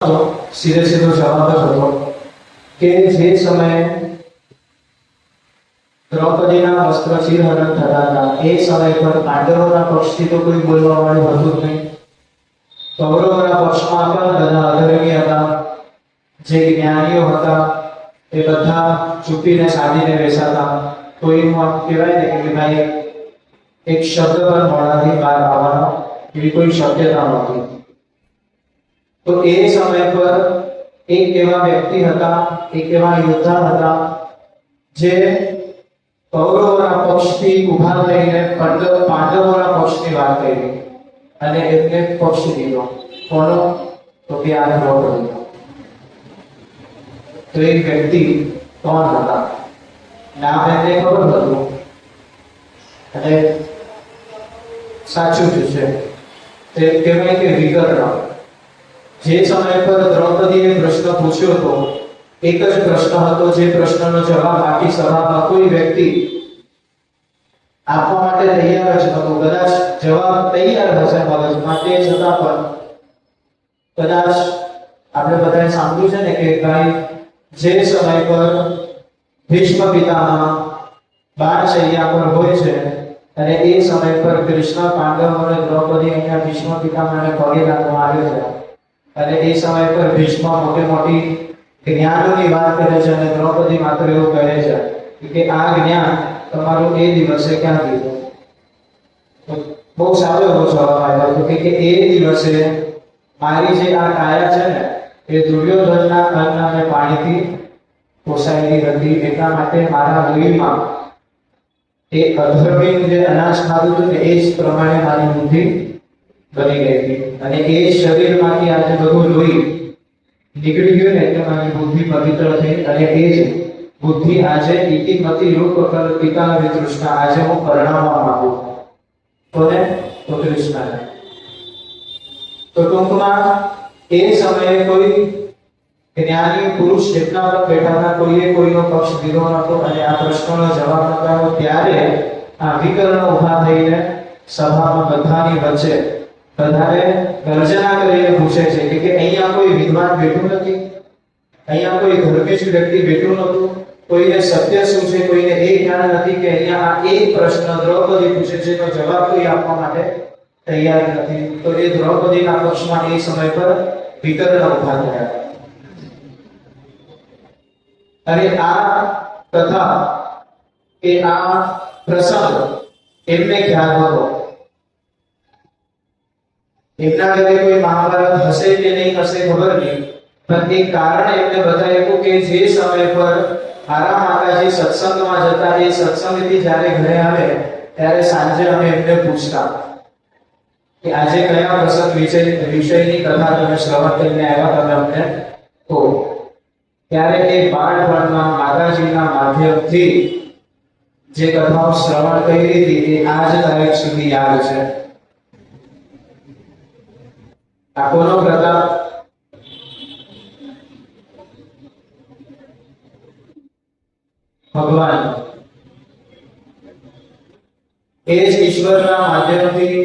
तो सीधे सीधो जवाब જ હતો કે જે સમયે દ્રૌપદીના વસ્ત્ર ચીરહરણ થતા હતા એ સમય પર પાંડવોના પક્ષથી તો કોઈ બોલવા વાળું હતું જ નહીં. કૌરવોના પક્ષમાં પણ બધા અધર્મી હતા, જે જ્ઞાનીઓ હતા એ બધા ચૂપીને સાધીને બેસાતા. કોઈનું આમ કહેવાય ને કે ભાઈ એક શબ્દ પણ મોઢાથી બહાર આવવાનો એવી કોઈ શક્યતા નહોતી. તો એ સમય પર એક એવા વ્યક્તિ હતા, એક એવા યોદ્ધા હતા જે કૌરવોના પક્ષથી ઉભા થઈને પાંડવોના પક્ષની વાત કરી અને એમને પક્ષ દીધો. કોનો? તો કે આ દ્રૌપદી. તો એ વ્યક્તિ કોણ હતા? નામ એમને ખબર હતું અને સાચું જ છે. તે કહેવાય કે વિકર્ણ. જે સમય પર દ્રૌપદીએ પ્રશ્ન પૂછ્યો હતો, એક જ પ્રશ્ન હતો, જે પ્રશ્નનો જવાબ આખી સભામાં કોઈ વ્યક્તિ આપવા માટે તૈયાર જ નહોતો. કદાચ જવાબ તૈયાર હશે મગજમાં, તે છતાં પણ કદાચ આપણે બધાએ સાંભળ્યું છે ને કે ભાઈ જે સમય પર ભીષ્મ પિતામહ બાણશૈયા પર હોય છે અને એ સમય પર કૃષ્ણ, પાંડવ અને દ્રૌપદી અહીંયા ભીષ્મ પિતામહને પગે લાગવા આવ્યો છે અને એ સમય પર ભીષ્મ મોટી જ્ઞાનની વાત કરે છે અને દ્રૌપદી માત્ર એવું કહે છે કે આ જ્ઞાન તમારું એ દિવસે ક્યાં દીધું? બહુ સારો એવો જવાબ આવ્યો હતો કે એ દિવસે મારી જે આ કાયા છે ને એ દુર્યોધનના અન્ન અને પાણીથી પોસાયેલી હતી. એટલા માટે મારા લોહીમાં એ અધર્મીનું જે અનાજ ખાધું હતું ને એ જ પ્રમાણે મારી બુદ્ધિ બની ગઈ હતી અને એ શરીરમાંથી આજે બધું લોહી નીકળી ગયું ને એટલે મારી બુદ્ધિ પવિત્ર થઈ અને એ જ બુદ્ધિ આજે ઇતિમતી રૂપ પિતા વિતૃષ્ણ આજે હું પરણાવવા માંગુ છું. કોને? તો કૃષ્ણને. તો ટૂંકમાં એ સમયે કોઈ જ્ઞાની પુરુષ જેટલા પણ બેઠા હતા, કોઈએ કોઈનો પક્ષ લીધો નહોતો અને આ પ્રશ્નનો જવાબ નહોતો આવ્યો. ત્યારે આ વિકર્ણ ઉભા થઈને સભામાં બધાની વચ્ચે બધાએ ગર્જના કરીને પૂછે છે કે અહીંયા કોઈ વિદ્વાન બેઠું નથી, અહીંયા કોઈ ધર્મિષ્ઠ વ્યક્તિ બેઠું નહોતું, કોઈને સત્ય શું છે કોઈને એ જ્ઞાન નથી કે અહીંયા આ એક પ્રશ્ન દ્રૌપદી પૂછે છે તો જવાબ કોઈ આપવા માટે તૈયાર નથી. તો એ દ્રૌપદીના પક્ષમાં એ સમય પર વિકર્ણ ઉભા થયા અને આ કથા કે આ પ્રસંગ એમને ખ્યાલ હતો. એમના ઘરે કોઈ મહાભારત હશે કે નહીં હશે ખબર નહીં, પણ એક કારણ એમને બતાવ્યું કે જે સમય પર આરા માતાજી સત્સંગમાં જતા, એ સત્સંગથી જ્યારે ઘરે આવે ત્યારે સાંજે અમે એમને પૂછતા કે આજે કયા પ્રસંગ વિષયની કથા તમે શ્રવણ કરીને આવ્યા, તમે અમને કહો. ત્યારે એ બાળપણમાં માતાજીના માધ્યમથી જે કથાઓ શ્રવણ કરી હતી એ આજ તારીખ સુધી યાદ છે. આ કોનો પ્રતાપ? ભગવાન. એ જ ઈશ્વરના માધ્યમથી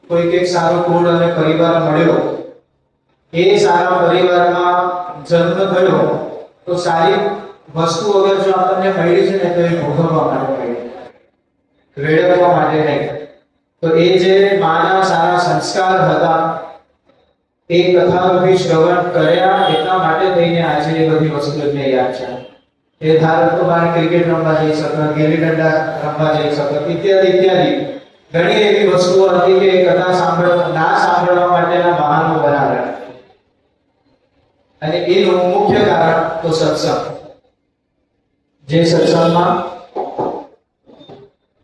કોઈક એક સારો કુળ અને પરિવાર મળ્યો. એ સારા પરિવારમાં જન્મ થયો તો સારી વસ્તુ અગર જો આપણને મળી છે ને તો એ ભોગવવા માટે મળી, વેડવવા માટે નહીં. તો એ જે માના સારા સંસ્કાર હતા એ કથાઓથી શ્રવણ કર્યા એટલા માટે થઈને આજે એ બધી વસ્તુ એમને યાદ છે. એ ધારો તો બહાર ક્રિકેટ રમવા જઈ શકત, ગેલી દંડા રમવા જઈ શકત, ઇત્યાદિ ઇત્યાદિ ઘણી એવી વસ્તુઓ હતી કે કથા ના સાંભળવા માટેના બહાનો બનાવ્યા અને એનું મુખ્ય કારણ તો સત્સંગ. જે સત્સંગમાં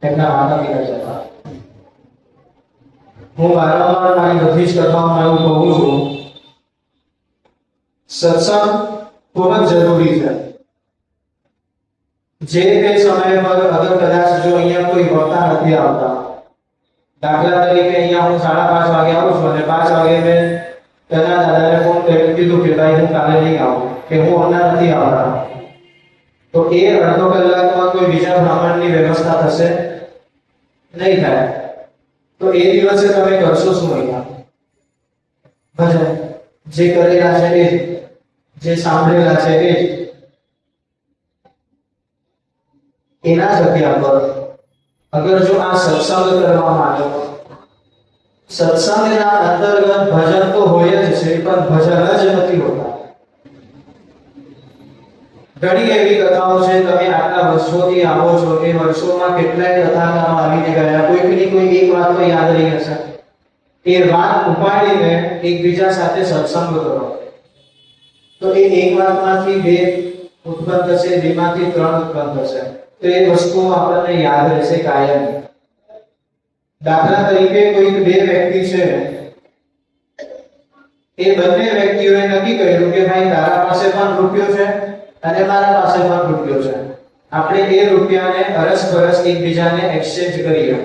એમના માતા પિતા જતા. હું વારંવાર મારી બધી જ કથાઓમાં એવું કહું છું, સત્સંગ ખૂબ જ જરૂરી છે. જે તે સમય પર અગર કદાચ જો અહીંયા કોઈ વક્તા નથી આવતા, દાખલા તરીકે અહીંયા હું 5:30 વાગે આવું છું અને 5 વાગે મેં તેના દાદાને ફોન કરી કીધું કે ભાઈ હું કાલે નહીં આવું કે હું હમણાં નથી આવવાનો, તો એ અડધો કલાકમાં કોઈ બીજા બ્રાહ્મણની વ્યવસ્થા થશે નહીં થાય. તો એ દિવસે તમે કરશો શું? અહીંયા ભજન જે કરેલા છે એ જે સાંભળેલા છે એ એના જગ્યા પર અગર જો આ સત્સંગ કરવામાં આવ્યો, સત્સંગના અંતર્ગત ભજન તો હોય જ છે, પણ ભજન જ નથી હોતા. ઘણી એવી કથાઓ છે, તમે આટલા વર્ષોથી આવો છો, એ વર્ષોમાં કેટલાય કથાકારો આવીને ગયા, કોઈકની કોઈ એક વાત તો યાદ રહી હશે, એ વાત ઉપાડીને એકબીજા સાથે સત્સંગ કરો, તો એ એક વાતમાંથી બે ઉત્પન્ન થશે, બેમાંથી ત્રણ ઉત્પન્ન થશે, તો એ વસ્તુ આપણને યાદ રહેશે કાયમ. દાખલા તરીકે કોઈક બે વ્યક્તિ છે, એ બંને વ્યક્તિઓએ નક્કી કર્યું કે ભાઈ તારા પાસે પણ રૂપિયો છે અને મારા પાસે પણ રૂપિયો છે, આપણે એ રૂપિયાને અરસપરસ એકબીજાને એક્સચેન્જ કરીએ.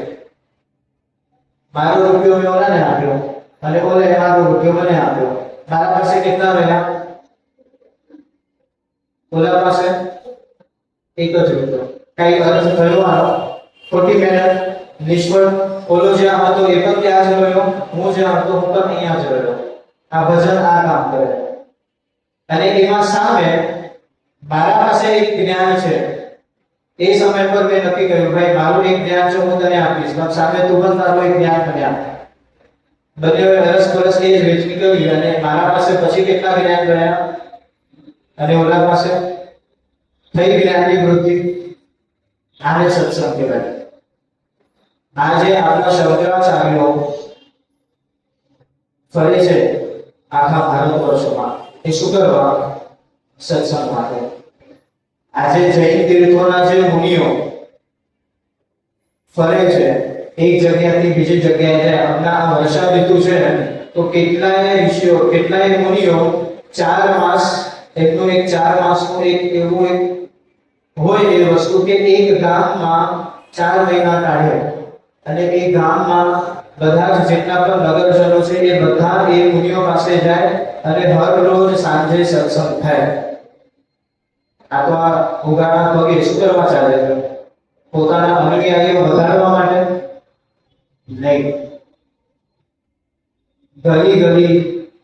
મારો રૂપિયો મેં ઓલાને આપ્યો અને ઓલે મારો રૂપિયો મને આપ્યો. મારા પાસે કેટલા રહ્યા? ઓલા પાસે એક જ રૂપિયો. કઈ અર્થ થયો આનો? ખોટી મહેનત, નિષ્ફળ. ઓલો જ્યાં હતો એ પણ ત્યાં જ રહ્યો, હું જ્યાં હતો હું પણ અહીંયા જ રહ્યો. આ ભજન આ કામ કરે. અને એમાં સામે મારા પાસે એક જ્ઞાન છે, એ સમય પર મેં નક્કી કર્યું ભાઈ મારું એક જ્ઞાન છે હું તને આપીશ, પણ સામે તું પણ તારું એક જ્ઞાન મને આપ. બંને અરસપરસ એ જ વેચણી કરી અને મારા પાસે પછી કેટલા જ્ઞાન ગયા અને ઓલા પાસે થઈ જ્ઞાનની વૃદ્ધિ. આને સત્સંગ કહેવાય. આજે આપણા શંકરાચાર્યો ફરે છે આખા ભારત વર્ષમાં, એ શું કરવા? સત્સંગ માટે. આજે જૈન તીર્થોના જે મુનિઓ ફરે છે એક જગ્યાથી બીજી જગ્યાએ જાય, હમણાં આ વર્ષા ઋતુ છે તો કેટલાય ઋષિઓ, કેટલાય મુનિઓ 4 માસ, એકનું એક 4 માસનું એક એવું એક હોય એ વસ્તુ કે એક ગામમાં 4 મહિના કાઢે અને એ ગામમાં બધા જ જેટલા પણ નગરજનો છે એ બધા એ મુનિઓ પાસે જાય અને હર રોજ સાંજે સત્સંગ થાય. આ તો આ ઉગાડા પગે શું કરવા ચાલે છે? પોતાના અનુયાયીઓ વધારવા માટે નહીં. ગલી ગલી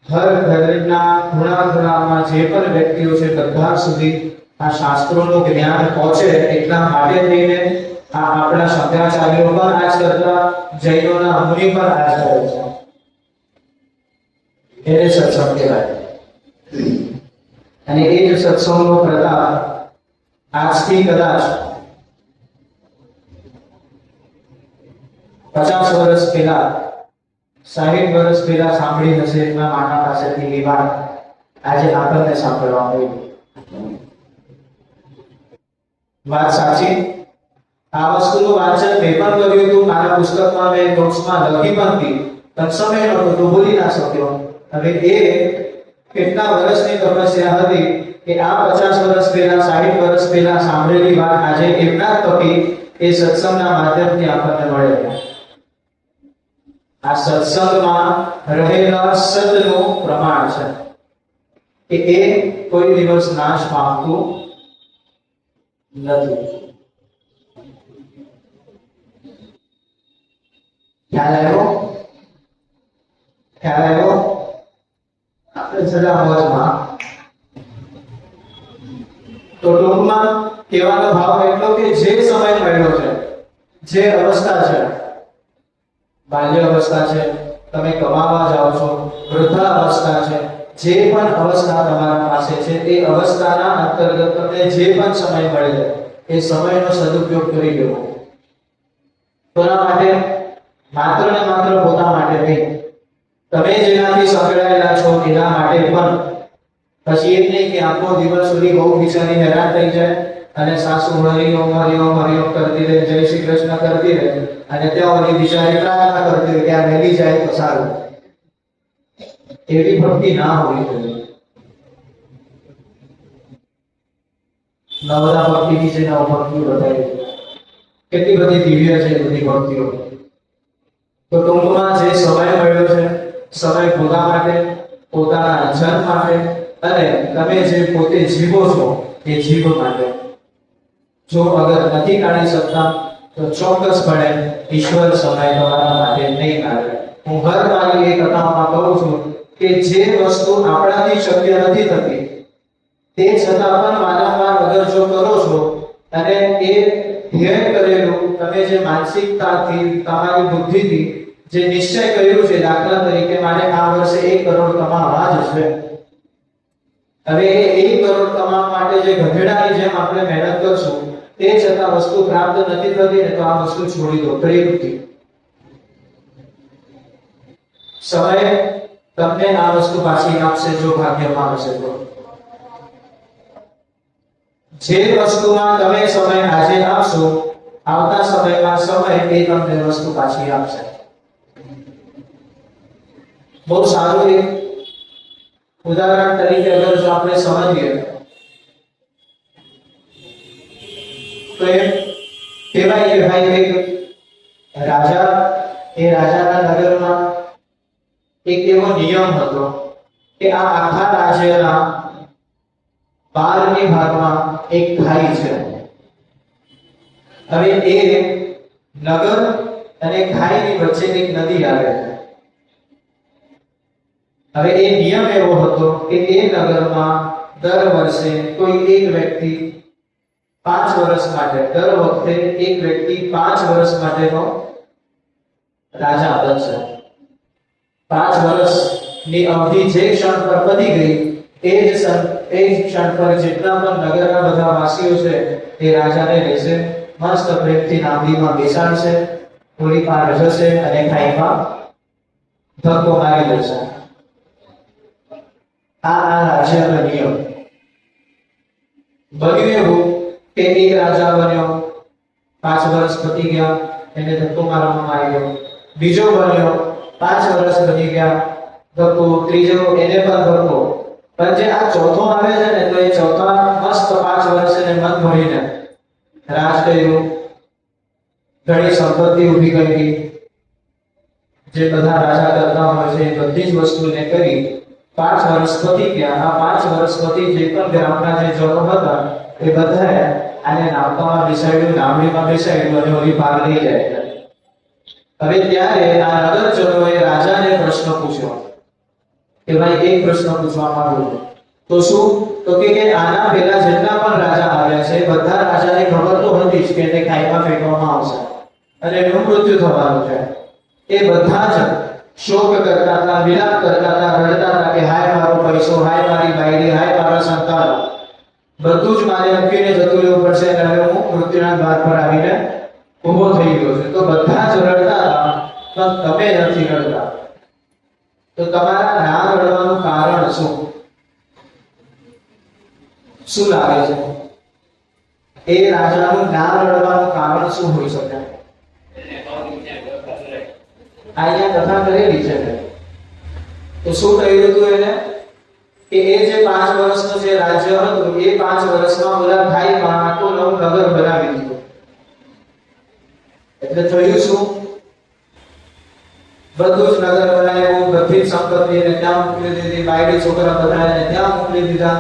હર ઘરના ખૂણામાં જે પણ વ્યક્તિઓ છે બધા સુધી આ શાસ્ત્રોનું જ્ઞાન પહોંચે એટલા માટે થઈને આ આપણા શંકરાચાર્યો પણ આજ કરતા, જૈનોના મુનિ પણ આજ કરે છે. એને સત્સંગ કહેવાય. અને એ જ સત્સંગનો પ્રતાપ આજથી કદાચ 50 વર્ષ પહેલા, 60 વર્ષ પહેલા સાંભળી હશે એમના માતા પાસેથી એ વાત આજે આપણને સાંભળવા મળી. વાત સાચી. આ વસ્તુનું વાંચન મેં પણ કર્યું હતું, મારા પુસ્તકમાં મેં નોટ્સમાં લખી પણ હતી, પણ સમય નહોતો તો ભૂલી ના શક્યો. હવે એ કેટલા વર્ષની તપસ્યા હતી કે આ 50 વર્ષ પહેલા, 60 વર્ષ પહેલા સાંભળેલી વાત આજે એમના તપી એ સત્સંગના માધ્યમથી આપણને મળે. આ સત્સંગમાં રહેલા સતનું પ્રમાણ છે કે એ કોઈ દિવસ નાશ પામતું નથી. ખ્યાલ આવ્યો? ખ્યાલ આવ્યો? આપણે જરા મોજમાં. તો ટૂંકમાં કહેવાનો ભાવ એટલો કે જે સમય મળ્યો છે, જે અવસ્થા છે, બાલ્ય અવસ્થા છે, તમે કમાવા જાઓ છો, વૃદ્ધા અવસ્થા છે, જે પણ અવસ્થા તમારા પાસે છે તે અવસ્થાના અંતર્ગત તમને જે પણ સમય મળે છે એ સમયનો સદુપયોગ કરી લેવો. કોના માટે? માત્ર ને માત્ર પોતા માટે નહીં, તમે જેનાથી સંકળાયેલા છો એના માટે પણ. પછી એમ નહીં કે આખો દિવસ સુધી બહુ બિચારી હેરાન થઈ જાય અને સાસુ હરિઓમ હરિઓમ હરિઓમ કરતી રહે, જય શ્રી કૃષ્ણ કરતી રહે અને ત્યાં ઓલી બિચારી પ્રાર્થના કરતી રહે કે આ વહેલી જાય તો સારું. એવી ભક્તિ ના હોવી જોઈએ. નવરા ભક્તિ ની જે નવ ભક્તિઓ બતાવી, કેટલી બધી દિવ્ય છે બધી ભક્તિઓ. તો ટૂંકમાં જે સમય મળ્યો છે, સમય પોતા માટે, પોતાના જન માટે અને તમે જે પોતે જીવો છો એ જીવ માટે. જો અગર નથી કાઢી શકતા તો ચોક્કસપણે ઈશ્વર સમય તમારા માટે નહીં કાઢે. હું હર મારી એ કથામાં કહું છું કે જે વસ્તુ આપણાથી શક્ય નથી થતી તે છતાં પણ વારંવાર અગર જો કરો છો અને એ ધ્યેય કરેલું તમે જે માનસિકતાથી તમારી બુદ્ધિથી જે નિશ્ચય કર્યું છે, દાખલા તરીકે મારે આ વર્ષે 1 કરોડ કમાવા જ છે, હવે એ 1 કરોડ કમાવા માટે જે ગધેડાની જેમ આપણે મહેનત કરશું તે છતાં વસ્તુ પ્રાપ્ત નથી થતી ને તો આ વસ્તુ છોડી દો, કરી મૂકી. સમય તમને આ વસ્તુ પાછી આપશે જો ભાગ્યમાં હશે તો. જે વસ્તુમાં તમે સમય આજે આપશો આવતા સમયમાં સમય એ તમને વસ્તુ પાછી આપશે. બહુ સારું એક ઉદાહરણ તરીકે અગર જો આપણે સમજીએ તો એ કહેવાય કે ભાઈ એક રાજા, એ રાજાના નગરમાં એક એવો નિયમ હતો કે આ આખા રાજ્યના 12મી ભાગમાં એક ખાઈ છે. હવે એ નગર અને ખાઈની વચ્ચે એક નદી આવે છે. હવે એ નિયમ એવો હતો કે એ નગરમાં દર વર્ષે કોઈ એક વ્યક્તિ 5 વર્ષ માટે, દર વખતે એક વ્યક્તિ 5 વર્ષ માટેનો રાજા બનશે. 5 વર્ષની અવધિ જે ક્ષણ પર પતી ગઈ એ જ ક્ષણ પર જેટલા પણ નગરના બધા વાસીઓ છે એ રાજાને લેશે, મસ્ત પ્રેમથી નાભીમાં બેસાડશે, થોડી વાર જશે અને ખાઈમાં ધક્કો મારી દેશે. આ રાજ્યનો નિયમ. બન્યું એવું કે એક રાજા બન્યો, 5 વર્ષ પતી ગયા, એને ધક્કો મારવામાં આવ્યો. બીજો બન્યો, 5 વર્ષ બની ગયા, ધક્કો. ત્રીજો, એને પણ ધક્કો. પણ જે આ ચોથો આવે છે ને તો એ ચોથા મસ્ત 5 વર્ષ એને મન ભરીને રાજ કર્યું, ઘણી સંપત્તિ ઊભી કરી, જે બધા રાજા કરતા હોય છે એ બધી જ વસ્તુને કરી. 5 વર્ષ પતી ગયા. આ 5 વર્ષ પછી જે પણ ગામના જે જનો હતા એ બધાએ આને નાવકામાં બેસાડ્યું, નાવડીમાં બેસાડ્યું અને ઓલી ભાગ લઈ જાય. હવે ત્યારે આ નગરજનોએ રાજાને પ્રશ્ન પૂછ્યો કે ભાઈ એક પ્રશ્ન પૂછવા માંગુ છું. તો શું? તો કે આના પહેલા જેટલા પણ રાજા આવ્યા છે બધા રાજાને ખબર તો હતી જ કે એને ખાઈમાં ફેંકવામાં આવશે અને એનું મૃત્યુ થવાનું છે. એ બધા જ શોક કરતા હતા, વિલાપ કરતા હતા, રડતા હતા કે હાય મારો પૈસો, હાય મારી બાયડી, હાય મારા સંતાનો, બધું જ મારે મૂકીને જતું રહેવું પડશે અને હવે હું મૃત્યુના દ્વાર પર આવીને ઊભો થઈ ગયો છે. તો બધા જ રડતા હતા પણ તમે નથી રડતા. તો તમારા ના રડવાનું કારણ શું? શું લાગે છે? એ રાજાનું ના રડવાનું કારણ શું હોઈ શકે? અહીંયા કથા કરેલી છે. તો શું કહ્યું હતું એને? કે એ જે 5 વર્ષનું જે રાજ્ય હતું એ 5 વર્ષમાં બધા ખાઈમાં આખું નવું નગર બનાવી દીધું. એટલે થયું શું? બધું જ નગર બનાવ્યું, બધી સંપત્તિને ત્યાં મોકલી દીધી, બાયડી છોકરા બધાને ત્યાં મોકલી દીધા.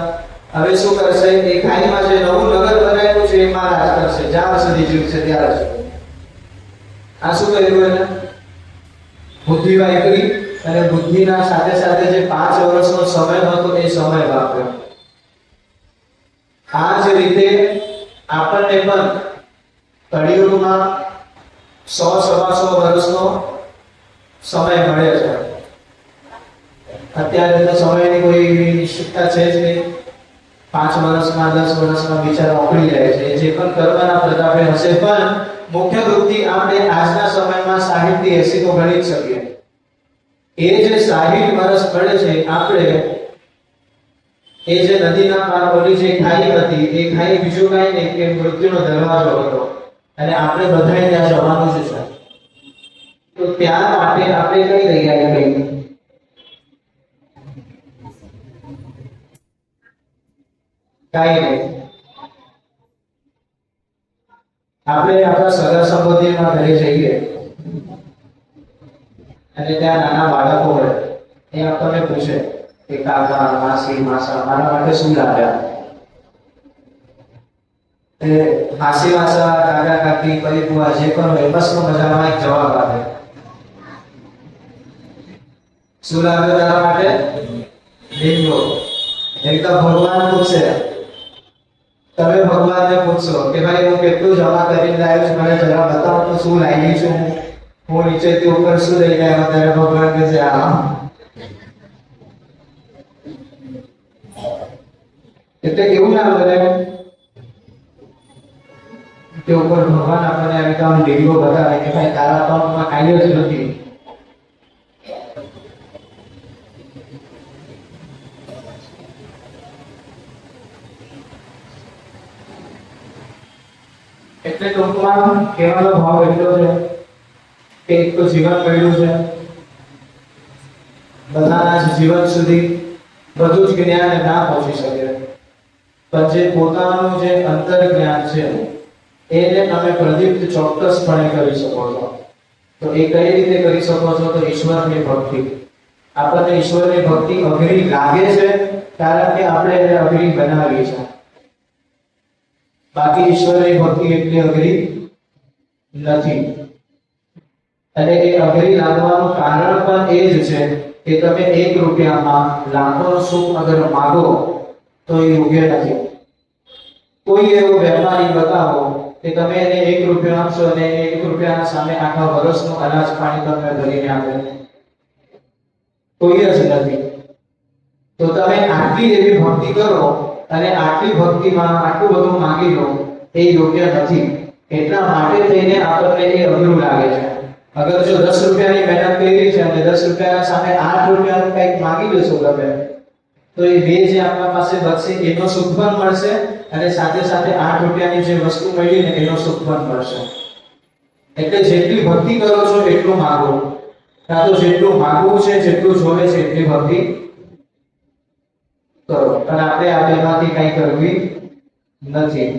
હવે શું કરશે? એ ખાઈમાં જે નવું નગર બનાવ્યું છે એમાં રાજ કરશે જ્યાં સુધી જીવશે ત્યારે સુધી. આ શું કર્યું એને? બુદ્ધિ વાપરી અને બુદ્ધિના સાથે સાથે જે 5 વર્ષનો સમય હતો એ સમય વાપર્યો. આ જ રીતે આપણને પણ કળિયુગમાં 100-125 વર્ષનો સમય મળે છે. અત્યારે તો સમયની કોઈ નિશ્ચિતતા છે જ નહીં. 5 વર્ષમાં 10 વર્ષમાં બિચારા ઓગળી જાય છે. જે પણ કર્મના પ્રતાપે હશે, પણ મુખ્ય વૃત્તિ આપણે આજના સમયમાં 60 થી 80 તો ગણી જ શકીએ. એ જે 60 વર્ષ પડે છે આપણે એ જે નદીના પાર ઓલી જે ખાઈ હતી એ ખાઈ બીજું કાંઈ નહીં કે મૃત્યુનો દરવાજો હતો અને આપણે બધાએ ત્યાં જવાનું જ છે. તો ત્યાં માટે આપણે કઈ તૈયારી કરી? કાંઈ નહીં. આપણે આપણા સગા સંબંધીઓના ઘરે જઈએ અને ત્યાં નાના બાળકો હોય એ આપણને પૂછે કે કાકા, માસી, માસા મારા માટે શું લાવ્યા? એ માસી, માસા, કાકા, કાકી, પરી, બુઆ જે પણ હોય મસ્ત મજામાં એક જવાબ આપે. શું લાવ્યો તારા માટે? ડીંગો. એક તો ભગવાન પૂછે, તમે ભગવાનને પૂછો કે ભાઈ હું કેટલું જમા કરીને લાવ્યો છું, મને જરા બતાવો તો શું લાવી છું હું નીચેથી ઉપર શું લઈને આવ્યો? ત્યારે ભગવાન કહે છે આ. એટલે કેવું ના બને કે ઉપર ભગવાન આપણને આવી કામ ડીંગો બતાવે કે ભાઈ તારા અકાઉન્ટમાં કાંઈ જ નથી. એટલે ટૂંકમાં કહેવાનો ભાવ એટલો છે કે એક તો જીવન મળ્યું છે, બધાના જ જીવન સુધી બધું જ જ્ઞાન ના પહોંચી શકે, પણ જે પોતાનું જે અંતર જ્ઞાન છે એને તમે પ્રદીપ્ત ચોક્કસપણે કરી શકો છો. તો એ કઈ રીતે કરી શકો છો? તો ઈશ્વરની ભક્તિ. આપણને ઈશ્વરની ભક્તિ અઘરી લાગે છે કારણ કે આપણે એને અઘરી બનાવી છે, બાકી ઈશ્વરની ભક્તિ એટલી અઘરી નથી. અને એ અઘરી લાગવાનું કારણ પણ એ જ છે કે તમે 1 રૂપિયામાં લાખોનું સુખ અગર માગો તો એ યોગ્ય નથી. કોઈ એવો વેપારી બતાવો કે તમે એને 1 રૂપિયો આપશો અને 1 રૂપિયાના સામે આખા વર્ષનું અનાજ પાણી તમને ભરીને આપે, કોઈ જ નથી. તો તમે આટલી એવી ભક્તિ કરો અને આટલી ભક્તિમાં આટલું બધું માંગી લો એ યોગ્ય નથી. એટલા માટે થઈને આપણને એ અઘરું લાગે છે. અગર જો 10 રૂપિયાની મહેનત કરી છે અને 10 રૂપિયાના સામે 8 રૂપિયાનું કંઈક માંગી લેશો તમે, તો એ બે જે આપણા પાસે બચશે એનો સુખ પણ મળશે અને સાથે સાથે 8 રૂપિયાની જે વસ્તુ મળી ને એનો સુખ પણ મળશે. એટલે જેટલી ભક્તિ કરો છો એટલું માંગો, કાં તો જેટલું માંગવું છે જેટલું જોવે છે એટલી ભક્તિ કરો. પણ આપણે આ બેમાંથી કંઈ કરવી નથી.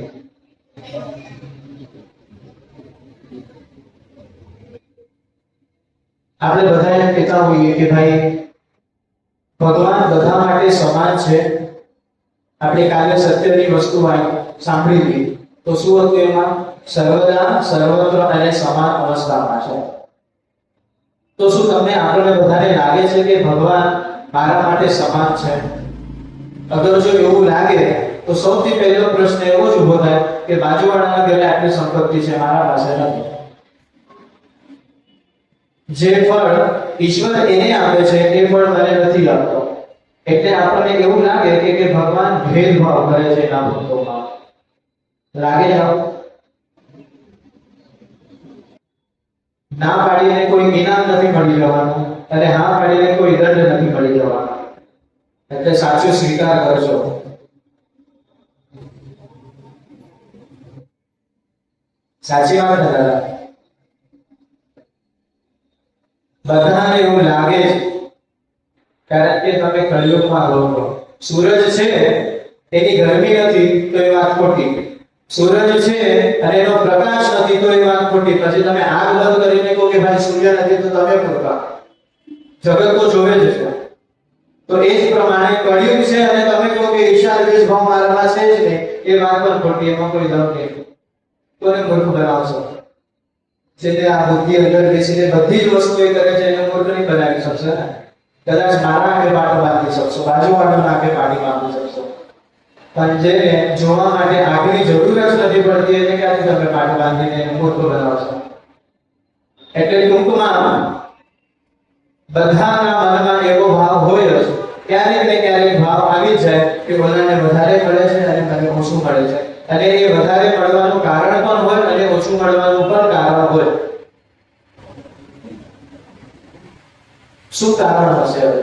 આપણે બધા એમ કહેતા હોઈએ કે ભાઈ ભગવાન બધા માટે સમાન છે. આપણે કાલે સત્યની વસ્તુ સાંભળી હતી, તો શું હતું એમાં? સર્વદા સર્વત્ર અને સમાન અવસ્થામાં છે. તો શું તમને આપણને બધાને લાગે છે કે ભગવાન મારા માટે સમાન છે? અગર જો એવું લાગે તો સૌથી પહેલો પ્રશ્ન એવો જ ઊભો થાય કે બાજુવાળાના ઘરે આટલી સંપત્તિ છે, મારા પાસે નથી. જે ફળ ઈશ્વર એને આપે છે એ ફળ મને નથી આપતો. એટલે આપણને એવું લાગે કે ભગવાન ભેદભાવ કરે છે એના ભક્તોમાં. લાગે જાવ ના પાડીને કોઈ ઇનામ નથી મળી જવાનું અને હા પાડીને કોઈ દંડ નથી મળી જવાનો. એટલે સાચો સ્વીકાર કરજો. સાચી વાત ને દાદા? બધાને એવું લાગે છે કારણ કે તમે કળિયુગમાં રહો છો. સૂરજ છે એની ગરમી નથી તો એ વાત ખોટી, સૂરજ છે અને એનો પ્રકાશ નથી તો એ વાત ખોટી. પછી તમે આગ બંધ કરીને કહો કે ભાઈ સૂર્ય નથી તો તમે ખોટા. જગત તો જોવે જ છે. તો એ જ પ્રમાણે કળિયુગ છે અને તમે કહો કે ઈશાન દેશ ભાવ મારામાં છે જ નહીં, એ વાત પણ ખોટી. એમાં કોઈ દમ નહીં. કોને મૂર્ખ બનાવશો? જે આ બુદ્ધિ અંદર બેસીને બધી જ વસ્તુ એ કરે છે એને મૂર્ખ નહીં બનાવી શકશે ને. કદાચ મારા આંખે પાટો બાંધી શકશો, બાજુવાળાના આંખે પાટી બાંધી શકશો, પણ જેને જોવા માટે આગની જરૂર જ નથી પડતી એને ક્યાંથી તમે પાટો બાંધીને મૂર્ખ બનાવશો? એટલે ટૂંકમાં બધાના મનમાં એવો ભાવ હોય જ, ક્યારેક ને ક્યારેક ભાવ આવી જાય કે ઓલાને વધારે મળે છે અને મને ઓછું મળે છે. અને એ વધારે મળવાનું કારણ પણ હોય અને ઓછું મળવાનું પણ કારણ હોય. શું કારણ હશે? હવે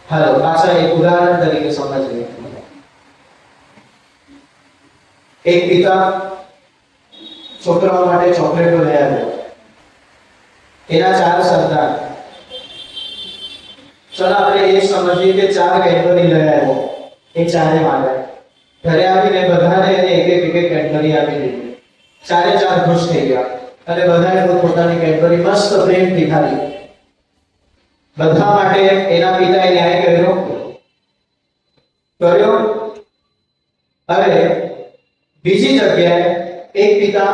હાલો પાછા એક ઉદાહરણ તરીકે સમજીએ. એક પિતા છોકરાઓ માટે ચોકલેટો લઈ આવ્યો. એના 4 સંતાન. ચલો આપણે એ સમજીએ કે 4 કેડબરી લઈ આવ્યો એ ચારે માટે. ઘરે આવીને બધાને એને એક કેડબરી આપી દીધી. 4 ખુશ થઈ ગયા અને બધાએ પોતાની કેડબરી મસ્ત પ્રેમથી ખાધી. બધા માટે એના પિતાએ ન્યાય કર્યો. હવે બીજી જગ્યાએ એક પિતા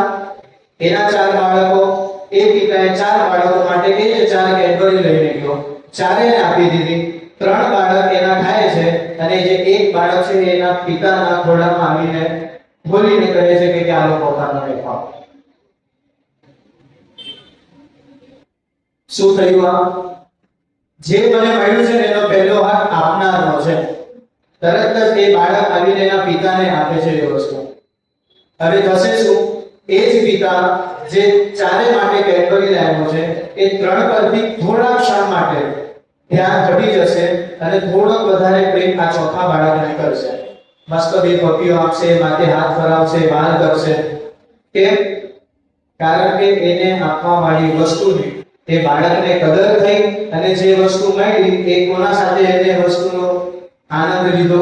એના 4 બાળકો એ પિતાએ 4 બાળકો માટે એ જ 4 કેડબરી લઈને ગયો, ચારેયને આપી દીધી. 3 બાળક એના ખાય છે અને જે એક બાળક છે એના પિતાના ખોળામાં આવીને બોલીને કહે છે કે આ લોકો પોતાનો ખાઓ. શું થયું? આ જે મને મળ્યું છે એનો પહેલો હક આપનારનો છે. તરત જ એ બાળક આવીને એના પિતાને આપે છે એ વસ્તુ. હવે થશે શું? એ જ પિતા જે ચારે માટે કેડબરી લાવ્યો છે એ 3 પરથી થોડા ક્ષણ માટે ધ્યાન હટી જશે અને થોડોક વધારે પ્રેમ આ ચોથા બાળકને કરશે. મસ્ત બે પપ્પીઓ આપશે, માથે હાથ ફરાવશે, વાલ કરશે. કેમ? કારણ કે એને આપવા વાળી વસ્તુની એ બાળકને કદર થઈ અને જે વસ્તુ મળી એ કોના સાથે એને વસ્તુનો આનંદ લીધો?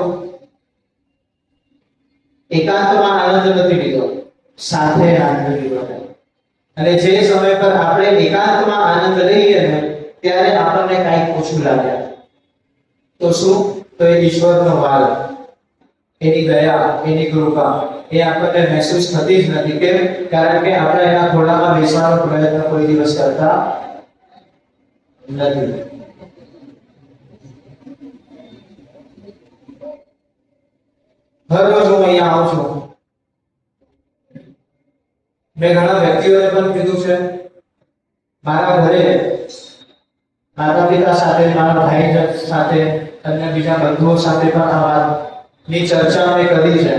એકાંતમાં આનંદ નથી લીધો, સાથે આનંદ લીધો. અને જે સમય પર આપણે એકાંતમાં આનંદ લઈએ ને ત્યારે આપણને કંઈક ઓછું લાગે. તો શું? તો એ ઈશ્વરનો વાલ, એની દયા, એની કૃપા એ આપણને મહેસૂસ થતી જ નથી. કેમ? કારણ કે આપણે એના ખોળામાં બેસવાનો પ્રયત્ન કોઈ દિવસ કરતા નથી. હર રોજ હું અહીંયા આવું છું. મેં ઘણા વ્યક્તિઓને પણ કીધું છે, મારા ઘરે માતા પિતા સાથે, મારા ભાઈ સાથે અને બીજા બંધુઓ સાથે પણ આ વાતની ચર્ચા મેં કરી છે.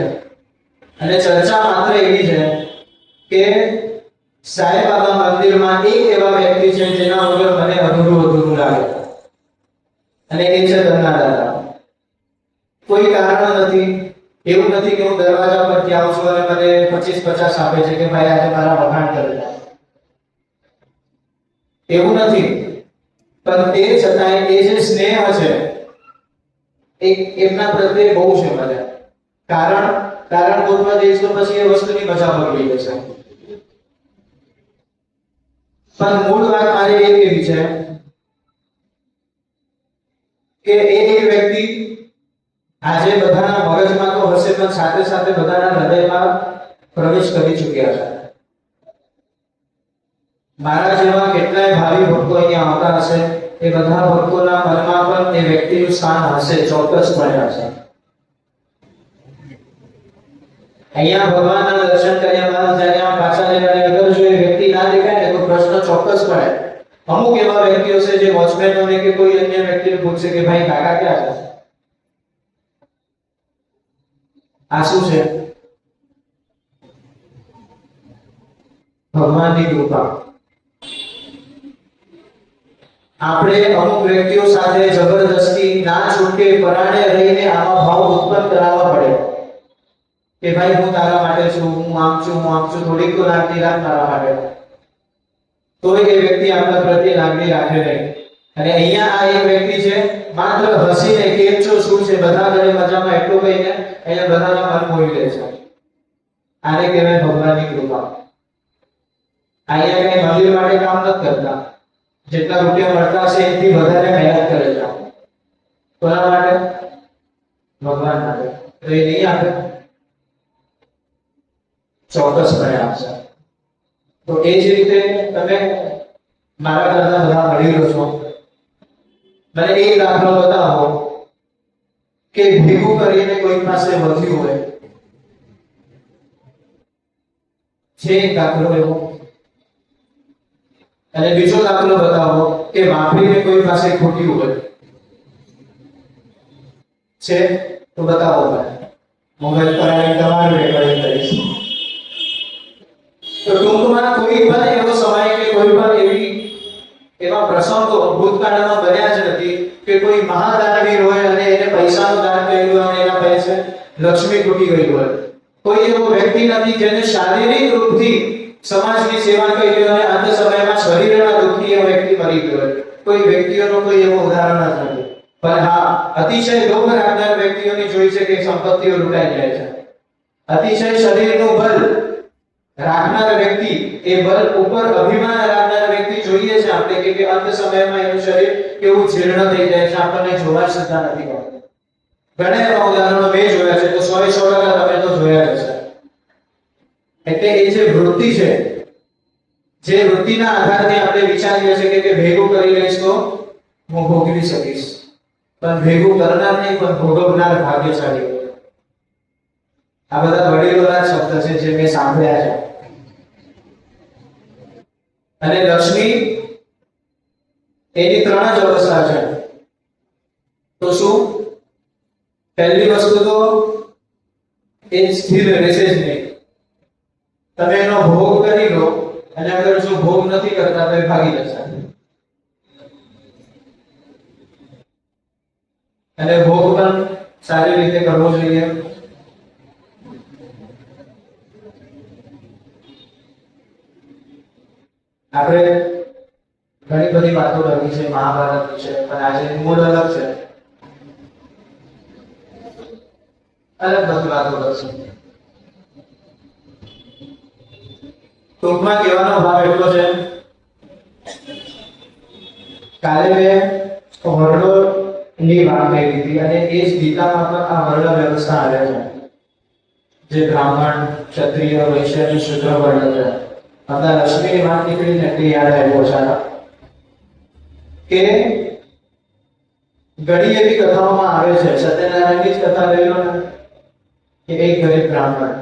અને ચર્ચા માત્ર એવી છે કે સાંઈ બાબા મંદિરમાં એક એવા વ્યક્તિ છે જેના વગર મને અધૂરું લાગે, અને એ છે ધનના દાદા. કોઈ કારણ નથી. એવું નથી કે હું દરવાજા પરથી આવું છું અને મને 25-50 આપે છે કે ભાઈ આજે મારા વખાણ કરે. એવું નથી. પણ તે છતાંય એ જે સ્નેહ છે એમના પ્રત્યે બહુ છે મને. કારણ ગોતવા જઈશ તો પછી એ વસ્તુની મજા બગડી જશે. પણ મૂળ વાત મારી એ એવી છે કે એ વ્યક્તિ આજે બધાના મગજમાં તો હશે પણ સાથે સાથે બધાના હૃદયમાં પ્રવેશ કરી ચૂક્યા છે. મારા જેવા કેટલાય ભાવિ ભક્તો અહીંયા આવતા હશે, એ બધા ભક્તોના મનમાં પણ એ વ્યક્તિનું સ્થાન હશે, ચોક્કસપણે હશે. અહીંયા ભગવાનના દર્શન કર્યા બાદ જ્યારે આમ પાછા જઈને અગર જો એ વ્યક્તિ ના દેખાય ને તો પ્રશ્ન ચોક્કસપણે અમુક એવા વ્યક્તિઓ છે જે વોચમેનોને કે કોઈ અન્ય વ્યક્તિને પૂછશે કે ભાઈ કાકા ક્યાં છે? આ શું છે? ભગવાનની કૃપા. આપણે અમુક વ્યક્તિઓ સાથે જબરદસ્તી ના છૂટકે પરાણે રહીને આવા ભાવ ઉત્પન્ન કરાવવા પડે કે ભાઈ હું તારા માટે છું, હું આમ છું, થોડીક તો લાગણી રાખ તારા માટે. તોય એ વ્યક્તિ આપણા પ્રત્યે લાગણી રાખે નહીં. અને અહીંયા આ એક વ્યક્તિ છે, માત્ર હસીને કેમ છો, શું છે, બધા ઘરે મજામાં એટલું કહીને અહીંયા બધાના મન મોહી લે છે. આને કહેવાય ભગવાનની કૃપા. અહીંયા કઈ મંદિર માટે કામ નથી કરતા, જેટલા રૂપિયા મળતા હશે એનાથી વધારે મહેનત કરે છે. કોના માટે? ભગવાન માટે. તો એ નહીં આપે? ચોક્કસપણે આપશે. તો એ જ રીતે તમે મારા ઘરના બધા વડીલો છો, મને એક દાખલો બતાવો કે ભેગું કરીને કોઈ પાસે વધ્યું હોય છે, એક દાખલો એવો. અને બીજો દાખલો બતાવો કે વાપરીને કોઈ પાસે ખૂટ્યું હોય છે, તો બતાવો. મોબાઈલ પર આવીને તમારું રેકોર્ડિંગ કરીશ. તો ટૂંકમાં કોઈ પણ એવો સમય કે કોઈ પણ એવા પ્રસંગો ભૂતકાળમાં બન્યા જ નથી કે કોઈ મહાદાનવીર હોય અને એને પૈસાનું દાન કર્યું અને એના પૈસે લક્ષ્મી તૂટી ગઈ હોય. કોઈ એવો વ્યક્તિ નથી જેને શારીરિક રૂપથી સમાજની સેવા કરી હોય અને અંત સમયમાં શરીરના દુઃખથી એ વ્યક્તિ મરી ગયો હોય. કોઈ વ્યક્તિઓનો કોઈ એવો ઉદાહરણ જ નથી. પણ હા, અતિશય લોભ રાખનાર વ્યક્તિઓની જોઈ છે કે સંપત્તિઓ લૂંટાઈ જાય છે. અતિશય શરીરનું બળ રાખનાર વ્યક્તિ, એ બળ ઉપર અભિમાન રાખનાર વ્યક્તિ જોઈએ છે આપણે કે અંત સમયમાં એનું શરીર કેવું જીર્ણ થઈ જાય છે, આપણને જોવા સુદ્ધા નથી મળતું. ઘણા એવા ઉદાહરણો મેં જોયા છે, તો 100% તમે તો જોયા હશે. એટલે એ જે વૃત્તિ છે, જે વૃત્તિના આધારથી આપણે વિચારીએ છીએ કે ભેગું કરી લઈશ તો હું ભોગવી શકીશ, પણ ભેગું કરનાર નહીં પણ ભોગવનાર ભાગ્યશાળી. આ બધા વડીલોના શબ્દ છે જે મેં સાંભળ્યા છે. અને લક્ષ્મી એની ત્રણ જ અવસ્થા છે. તો શું? પહેલી વસ્તુ તો એ સ્થિર રહેશે જ નહીં. તમે એનો ભોગ કરી લો અને અગર જો ભોગ નથી કરતા તો એ ભાગી જશે. અને ભોગ પણ સારી રીતે કરવો જોઈએ. આપણે ઘણી બધી વાતો કરવી છે મહાભારત છે, પણ આજે મૂળ અલગ છે. અલગ બધી વાતો કરશું. ટૂંકમાં કહેવાનો ભાવ એટલો છે, કાલે મેં વર્ણોની વાત કરી હતી અને એ જ ગીતામાં પણ આ વર્ણ વ્યવસ્થા આવે છે, જે બ્રાહ્મણ, ક્ષત્રિય, વૈશ્ય અને શૂદ્ર વર્ણ છે. હમણાં લક્ષ્મીની વાત નીકળીને એટલે યાદ આવ્યો છે કે ઘણી એવી કથાઓમાં આવે છે, સત્યનારાયણની જ કથા લઈ લો ને, કે એક ગરીબ બ્રાહ્મણ.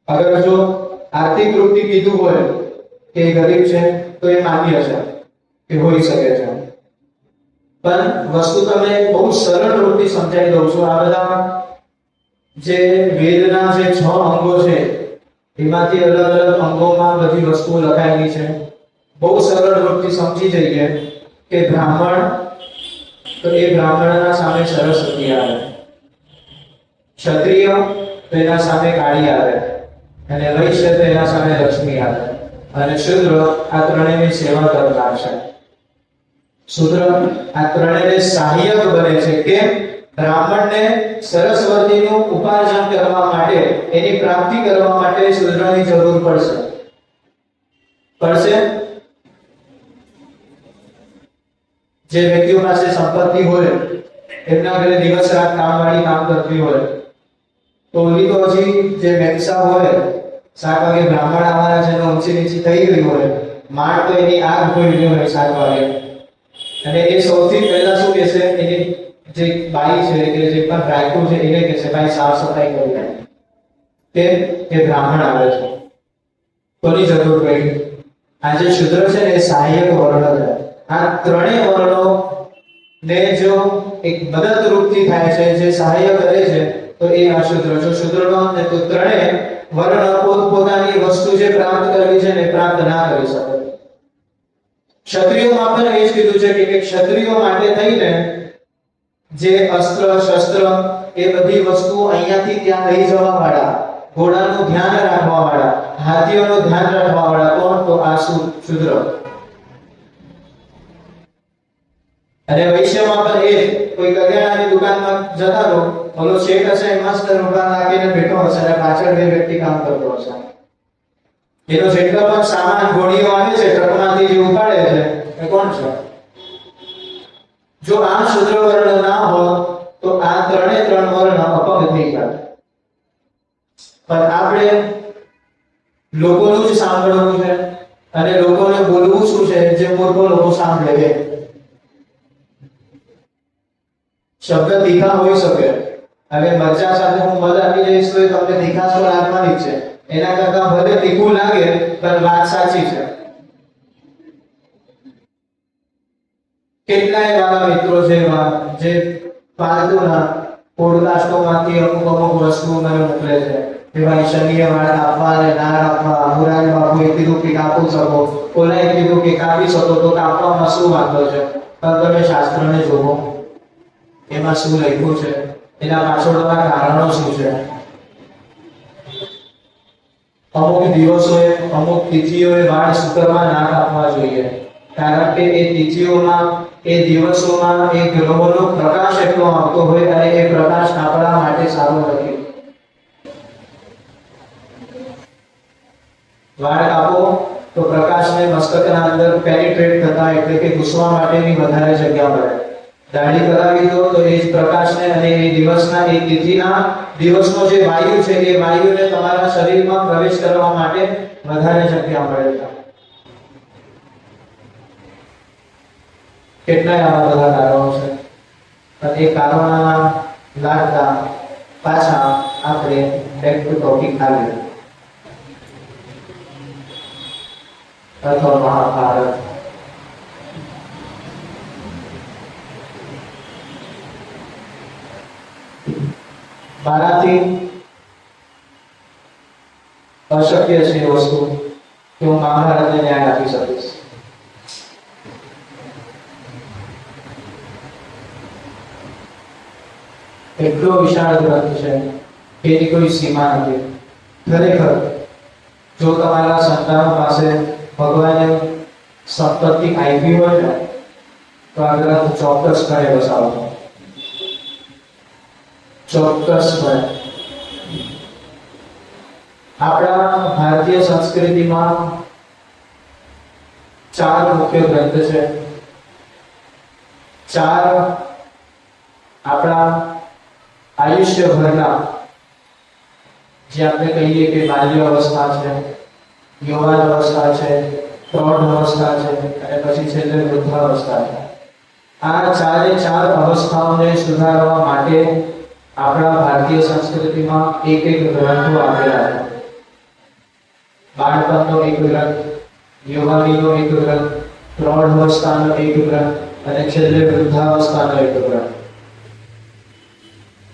અગર જો આર્થિક રૂપથી કીધું હોય કે ગરીબ છે તો એ માન્ય છે કે હોઈ શકે છે, પણ વસ્તુ તમે બહુ સરળ રૂપથી સમજાવી દઉં છું. આ બધા જે વેદના જે 6 અંગો છે એમાંથી અલગ અલગ અંગોમાં બધી વસ્તુઓ લખાયેલી છે. બહુ સરળ રૂપથી સમજી જઈએ કે બ્રાહ્મણ તો એ બ્રાહ્મણના સામે સરસ્વતી આવે, ક્ષત્રિય તો એના સામે કાળી આવે, અને વૈશ્ય તો એના સામે લક્ષ્મી આવે, અને શૂદ્ર આ ત્રણેયની સેવા કરનાર છે. શૂદ્ર આ ત્રણેયને સહાયક બને છે. કેમ? બ્રાહ્મણને સરસ્વતીનું ઉપાર્જન કરવા માટે, એની પ્રાપ્તિ કરવા માટે શૂદ્રની જરૂર પડશે. જે વ્યક્તિઓ પાસે સંપત્તિ હોય, એમના ઘરે દિવસ રાત કામવાળી કામ કરતી હોય, તો ઓલી તો હજી જે મેક્ષા હોય, 7 વાગે બ્રાહ્મણ આવવાના છે, ઊંચી નીચી થઈ ગઈ હોય, માંડ તો એની આગ ખોઈ ગઈ હોય 7 વાગે, અને એ સૌથી પહેલા શું કહેશે? એની જે બાઈ છે કે જે પણ રાખ્યું છે એને કહેશે, ભાઈ સાફ સફાઈ કરી દે. કે બ્રાહ્મણ આવે છે, કોની જરૂર પડી? આ જે શૂદ્ર છે ને એ સહાયક વર્ણ છે. આ ત્રણેય વર્ણો ને જો એક મદદરૂપથી થાય છે, જે સહાય કરે છે, તો એ આ શૂદ્ર. જો શૂદ્ર ન હોય તો ત્રણેય વર્ણ પોતપોતાની વસ્તુ જે પ્રાપ્ત કરવી છે ને પ્રાપ્ત ના કરી શકે. ક્ષત્રિયોમાં પણ એ જ કીધું છે કે ક્ષત્રિયો માટે થઈને જે અસ્ત્ર શસ્ત્ર એ બધી વસ્તુ અહીંયાથી ત્યાં લઈ જવા વાળા, ઘોડાનું ધ્યાન રાખવા વાળા, હાથીઓનું ધ્યાન રાખવા વાળા કોણ? તો આ શૂદ્ર. અને વૈશ્યમાં પણ એ કોઈ કરિયાણાની દુકાનમાં જતા રહો, ઓલો શેઠ હશે મસ્ત રૂપિયા નાખીને બેઠો હશે અને પાછળ 2 વ્યક્તિ કામ કરતો હશે. એનો જેટલો પણ સામાન ઘોડીઓ આવે છે ટ્રકમાંથી જે ઉપાડે છે એ કોણ છે? જો આ શૂદ્ર વર્ણ ના હોય તો આ ત્રણ વર્ણ અપંગ થઈ જાય. પણ આપણે લોકોનું જ સાંભળવું છે અને લોકોને બોલવું શું છે જે મૂર્ખો લોકો સાંભળે છે. શબ્દ તીખા હોઈ શકે, હવે મરચા સાથે હું મધ આપી જઈશ તો તમને તીખાશ તો લાગવાની જ છે. એના કરતા ભલે તીખું લાગે પણ વાત સાચી છે. કેટલાય વાળા મિત્રો છે જે પાલતુના પોડકાસ્ટોમાંથી અમુક વસ્તુઓ મને મોકલે છે કે ભાઈ શનિએ વાળ કાપવા અને ના કાપવા, મુરારી બાપુએ કીધું કે કાપી શકો, ઓલાએ કીધું કે કાપી શકો, તો કાપવામાં શું વાંધો છે? પણ તમે શાસ્ત્રને જોવો, એમાં શું લખ્યું છે, એના પાછળના કારણો શું છે. અમુક દિવસોએ, અમુક તિથિઓએ વાળ શુક્રમાં ના કાપવા જોઈએ, કારણ કે એ તિથિઓમાં, એ દિવસોમાં એ ગ્રહોનો પ્રકાશ એટલો આવતો હોય અને એ પ્રકાશ આપણા માટે સારો નથી. વાળ કાપો તો પ્રકાશને મસ્તકના અંદર પેનિટ્રેટ થતા એટલે કે ઘૂસવા માટેની વધારે જગ્યા મળે, દાઢી કરાવી દો તો એ જ પ્રકાશને અને એ દિવસના એ તિથિના દિવસનો જે વાયુ છે એ વાયુને તમારા શરીરમાં પ્રવેશ કરવા માટે વધારે જગ્યા મળે છે. કેટલાય આવા બધા કારણો છે અને એ કારણોના લાગતા પાછા આપણે બેક ટુ ટોપિક આવીએ. અથવા મહાભારત. મારાથી અશક્ય છે એ વસ્તુ કે હું મહાભારતને ન્યાય આપી શકીશ. એટલો વિશાળ ગ્રંથ છે કે એની કોઈ સીમા નથી. ખરેખર જો તમારા સંતાનો પાસે ભગવાને સંપત્તિ આપી હોય ને તો આ ગ્રંથ ચોક્કસ કરે બસાવો. ચોક્કસપણે આપણા ભારતીય સંસ્કૃતિમાં 4 મુખ્ય ગ્રંથ છે. 4 આપણા આયુષ્યભરના, જે આપણે કહીએ કે બાલ્ય અવસ્થા છે, યુવાન અવસ્થા છે, પ્રૌઢ અવસ્થા છે અને પછી છેલ્લે વૃદ્ધાવસ્થા છે. આ 4 અવસ્થાઓને સુધારવા માટે આપણા ભારતીય સંસ્કૃતિમાં એક ગ્રંથો આપેલા છે. બાળપણનો એક ગ્રંથ, યુવાનીનો એક ગ્રંથ, પ્રૌઢ અવસ્થાનો એક ગ્રંથ અને છેલ્લે વૃદ્ધાવસ્થાનો એક ગ્રંથ.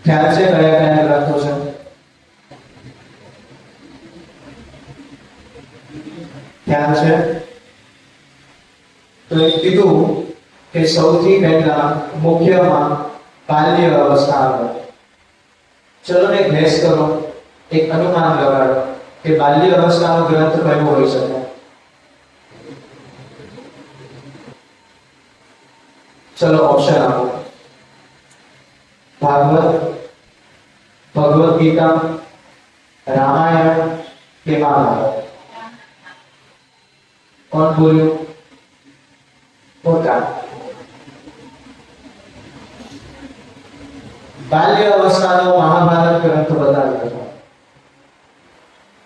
ખ્યાલ છે કયા કયા ગ્રંથો છે? ખ્યાલ છે? તો એ કીધું કે સૌથી પહેલા મુખ્યમાં બાલ્ય અવસ્થા આવે. ચલો ને ગેસ કરો, એક અનુમાન લગાડો કે બાલ્ય અવસ્થાનો ગ્રંથ કયો હોઈ શકે. ચલો ઓપ્શન આપો. ભાગવત, ભગવદ ગીતા, રામાયણ કે મહાભારત? કોણ બોલ્યું? પોતા. બાલ્ય અવસ્થાનો મહાભારત ગ્રંથ બતાવ્યો હતો.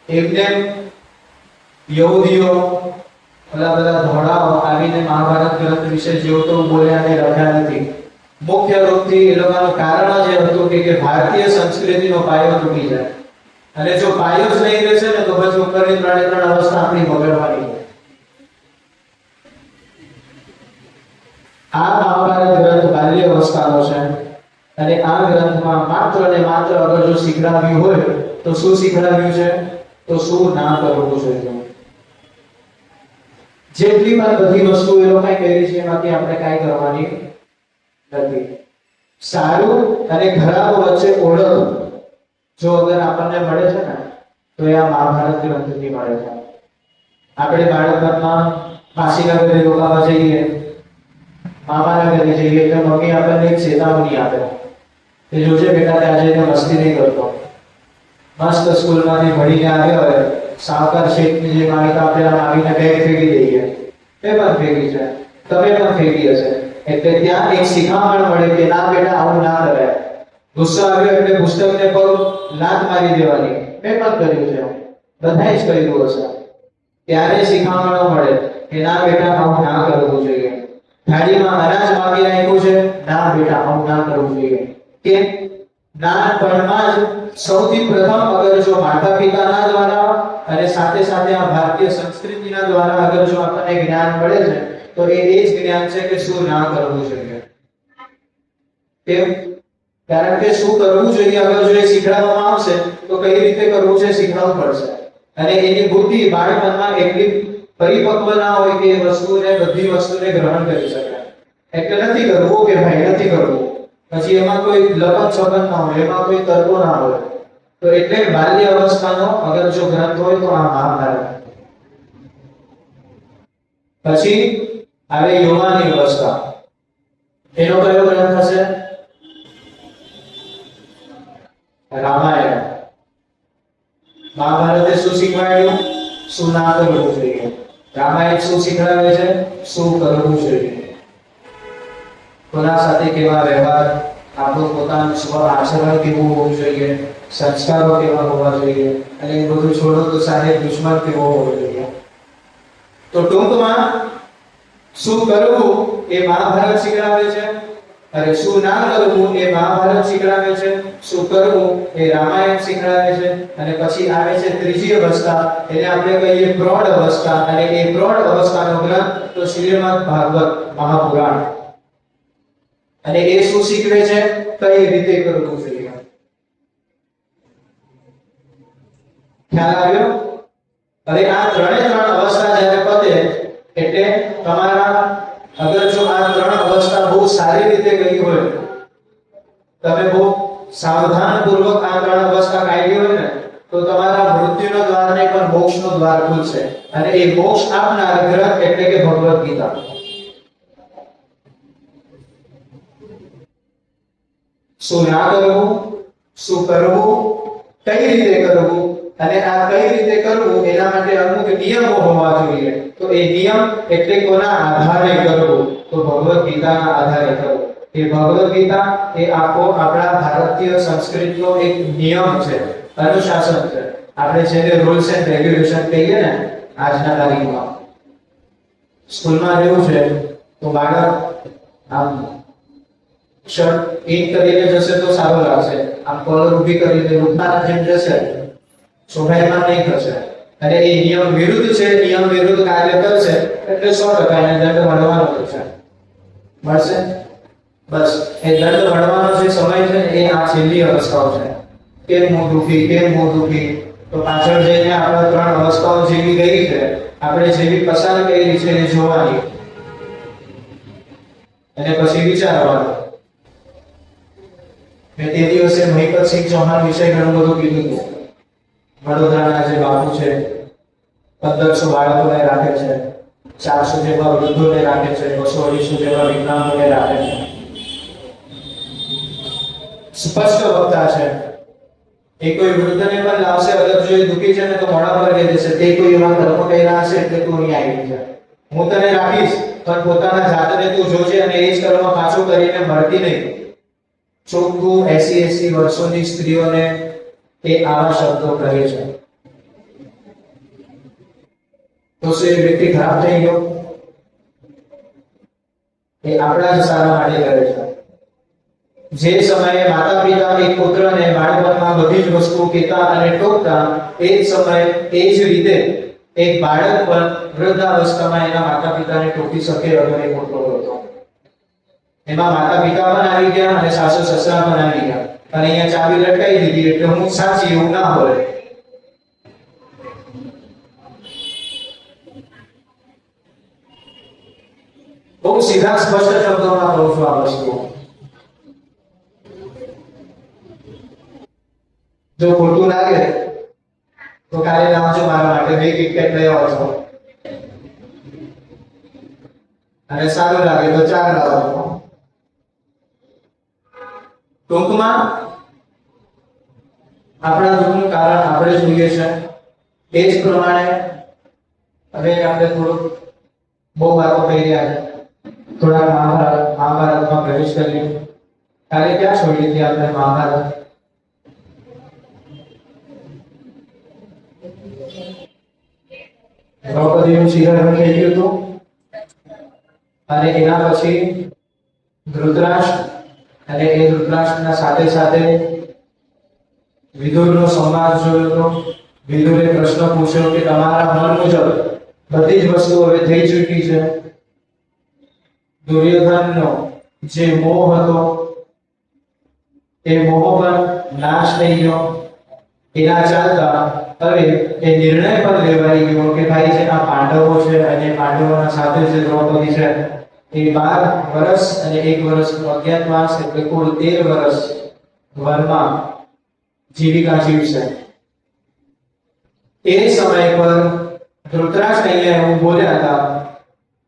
એમને યહૂદીઓ બધા ધોળાઓ આવીને મહાભારત ગ્રંથ વિશે જેવું તો બોલ્યા ને લખ્યા નથી. મુખ્ય રૂપથી એ લોકોનું કારણ જ હતું કે ભારતીય સંસ્કૃતિનો પાયો તૂટી જાય અને જો પાયો જ નહીં રહેશે ને તો પછી ઉપરની 3 અવસ્થા આપણી બગડવાની છે. આ મહાભારત ગ્રંથ બાલ્ય અવસ્થાનો છે અને આ ગ્રંથમાં માત્ર ને માત્ર અગર જો શીખડાવ્યું હોય તો શું શીખડાવ્યું છે? તો શું ના કરવું જોઈએ. જેટલી પણ બધી વસ્તુ એ લોકોએ કરી છે એમાંથી આપણે કાંઈ કરવાની નથી. સારું અને ખરાબ વચ્ચે ઓળખ જો અગર આપણને મળે છે ને તો એ આ મહાભારત ગ્રંથથી મળે છે. આપણે બાળપણમાં માસીના ઘરે રોકાવા જઈએ, મામાના ઘરે જઈએ એટલે મમ્મી આપણને એક ચેતવણી આપે કે જોજે બેટા ત્યાં જઈને મસ્તી નહીં કરતો. મસ્ત સ્કૂલમાંથી ભણીને આવ્યો હોય, સાવકાર શેઠની જે માલિકા આપણે આવીને બેગ ફેંકી દઈએ. એ પણ ફેંકી છે, તમે પણ ફેંકી હશે. એટલે ત્યાં એક શિખામણ મળે કે ના બેટા આવું ના કરાય. ગુસ્સો આવ્યો એટલે પુસ્તકને પર લાત મારી દેવાની. મેં પણ કર્યું છે, બધાએ જ કર્યું હશે. ત્યારે શિખામણો મળે કે ના બેટા આવું ના કરવું જોઈએ. થાળીમાં અનાજ માંગી રાખ્યું છે, ના બેટા આવું ના કરવું જોઈએ. કે નાનપણમાં જ સૌથી પ્રથમ અગર જો માતા પિતાના દ્વારા અને સાથે સાથે આ ભારતીય સંસ્કૃતિના દ્વારા અગર જો આપણને જ્ઞાન મળે છે તો એ જ જ્ઞાન છે કે શું ના કરવું જોઈએ. કેમ? કારણ કે શું કરવું જોઈએ અગર જો એ શીખવાડવામાં આવશે તો કઈ રીતે કરવું છે શીખવાડવું પડશે. અને એની બુદ્ધિ બાળપણમાં એટલી પરિપક્વ ના હોય કે એ વસ્તુને બધી વસ્તુને ગ્રહણ કરી શકે. એટલે નથી કરવું કે ભાઈ નથી કરવું, પછી એમાં કોઈ લગન છગન ના હોય, એમાં કોઈ તર્કો ના હોય. તો એટલે બાલ્ય અવસ્થાનો અગર જો ગ્રંથ હોય તો આ મહાભારત. પછી આવે યુવાની અવસ્થા. એનો કયો ગ્રંથ હશે? રામાયણ. મહાભારતે શું શીખવાડ્યું? શું ના કરવું જોઈએ. રામાયણ શું શીખવાડે છે? શું કરવું જોઈએ. કોના સાથે કેવા વ્યવહાર, આપણો પોતાનું સ્વ આચરણ કેવું હોવું જોઈએ, સંસ્કારો કેવા હોવા જોઈએ, અને એ બધું છોડો તો સાહેબ દુશ્મન કેવો હોવો જોઈએ. તો ટૂંકમાં શું કરવું એ મહાભારત શીખડાવે છે, અને શું ના કરવું એ મહાભારત શીખડાવે છે, શું કરવું એ રામાયણ શીખડાવે છે. અને પછી આવે છે ત્રીજી અવસ્થા, એને આપણે કહીએ પ્રૌઢ અવસ્થા, અને એ પ્રૌઢ અવસ્થાનો ગ્રંથ તો શ્રીમદ ભાગવત મહાપુરાણ. અને એ શું શીખવે છે, કઈ રીતે કરવું જોઈએ. ખ્યાલ આવ્યો? હવે આ ત્રણ અવસ્થા જ્યારે પતે એટલે તમારા, અગર જો આ ત્રણ અવસ્થા બહુ સારી રીતે ગઈ હોય, તમે બહુ સાવધાનપૂર્વક આ ત્રણ અવસ્થા કાઢી હોય ને, તો તમારા મૃત્યુનો દ્વાર નહીં પણ મોક્ષનો દ્વાર ખુલશે. અને એ મોક્ષ આપનાર ગ્રંથ એટલે કે ભગવદ ગીતા. શું ના કરવું, શું કરવું, કઈ રીતે કરવું, અને આ કઈ રીતે કરવું એના માટે અમુક નિયમો હોવા જોઈએ. તો એ નિયમ એટલે કોના આધારે કરવું, તો ભગવદ ગીતાના આધારે કરવું. એ ભગવદ ગીતા એ આપણા ભારતીય સંસ્કૃતિનો એક નિયમ છે, અનુશાસન છે. આપણે જેને રૂલ્સ એન્ડ રેગ્યુલેશન કહીએ ને આજના તારીખમાં, સ્કૂલમાં જેવું છે તો બાળક આમ શર્ટ ઇન કરીને જશે તો સારું લાગશે, આમ કોલર ઊભી કરીને રૂપના જેમ જશે શોભાયમાન નહીં થશે. અને એ નિયમ વિરુદ્ધ છે, નિયમ વિરુદ્ધ કાર્ય કરશે એટલે 100% એને દંડ મળવાનો છે. મળશે? બસ એ દંડ મળવાનો જે સમય છે એ આ છેલ્લી અવસ્થાઓ છે. કેમ મોં દુખી, કેમ મોં દુખી, તો પાછળ જઈને આપણે ત્રણ અવસ્થાઓ જેવી ગઈ છે, આપણે જેવી પસાર કરી છે એ જોવાની, અને પછી વિચારવાનું. મેં તે દિવસે મહિપતસિંહ ચૌહાણ વિશે ઘણું બધું કીધું હતું. વડોદરાના જે બાપુ છે, 1500 બાળકોને રાખે છે, 400 જેવા વૃદ્ધોને રાખે છે, 200-250 જેવા વિકલાંગોને રાખે છે. સ્પષ્ટ વક્તા છે. એ કોઈ વૃદ્ધને પણ લાવશે, અગર જો એ દુખી છે ને તો મોઢા પર કહી દેશે, તે કોઈ એવા કર્મ કર્યા હશે એટલે તું અહીં આવી છે. હું તને રાખીશ પણ પોતાના જાતને તું જોજે, અને એ જ કર્મ પાછું કરીને મળતી નહીં. ચોખ્ખું 80 વર્ષોની સ્ત્રીઓને એ આવા શબ્દો કહે છે. તો શું એ વ્યક્તિ ખરાબ થઈ ગયો? એ આપણા જ સારા માટે કરે છે. જે સમયે માતા પિતા એક પુત્રને બાળપણમાં બધી જ વસ્તુ કહેતા અને ટોકતા, એ જ સમયે એ જ રીતે એક બાળક પણ વૃદ્ધાવસ્થામાં એના માતા પિતાને ટોકી શકે અગર એ મોટો હતો. એમાં માતા પિતા પણ આવી ગયા અને સાસુ સસરા પણ આવી ગયા, અને અહીંયા ચાવી લટકાઈ દીધી એટલે હું સાચી એવું ના હોય. બહુ સીધા સ્પષ્ટ શબ્દોમાં કહું છું આ વસ્તુ. જો ખોટું લાગે તો કાલે લાવજો મારા માટે, 2 કિટકેટ લઈ આવજો, અને સારું લાગે તો 4 લાવજો. ટૂંકમાં આપણા દુઃખનું કારણ આપણે જોઈએ છે. એ જ પ્રમાણે હવે આપણે થોડુંક બહુ વાતો કહી રહ્યા છે, થોડા મહાભારતમાં પ્રવેશ કરીએ. કાલે ક્યાં છોડી હતી આપણે મહાભારત? દ્રૌપદીનું શિરહરણ થઈ ગયું હતું, અને એના પછી ધૃતરાષ્ટ્ર, અને એ ધૃતરાષ્ટ્રના સાથે સાથે વિદુરનો સંવાદ જોયો હતો. વિદુરે પ્રશ્ન પૂછ્યો કે તમારા મન મુજબ બધી જ વસ્તુ હવે થઈ ચૂકી છે. દુર્યોધનનો જે મોહ હતો એ મોહ પણ નાશ થઈ ગયો. એના ચાલતા હવે એ નિર્ણય પણ લેવાઈ ગયો કે ભાઈ જે આ પાંડવો છે અને પાંડવોના સાથે જે દ્રૌપદી છે એ 12 વર્ષ અને 1 વર્ષનો અજ્ઞાતવાસ એટલે કુલ 13 વર્ષ વનમાં જીવિકા જીવશે. એ સમય પર ધૃતરાષ્ટ્ર અહીંયા એવું બોલ્યા હતા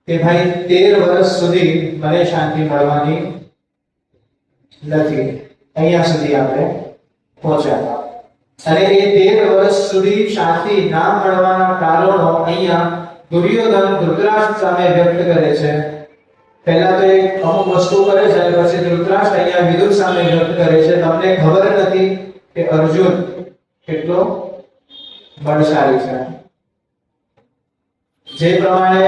કે ભાઈ 13 વર્ષ સુધી મને શાંતિ મળવાની નથી. અહીંયા સુધી આપણે પહોંચ્યા. અને એ 13 વર્ષ સુધી શાંતિ ના મળવાના કારણો અહીંયા દુર્યોધન ધૃતરાષ્ટ્ર સામે વ્યક્ત કરે છે. પહેલા તો એક અમુક વસ્તુ કરે છે અને પછી ધૃતરાષ્ટ્ર અહીંયા વિદુર સામે વ્યક્ત કરે છે તમને ખબર નથી કે અર્જુન કેટલો બળશાળી છે. જે પ્રમાણે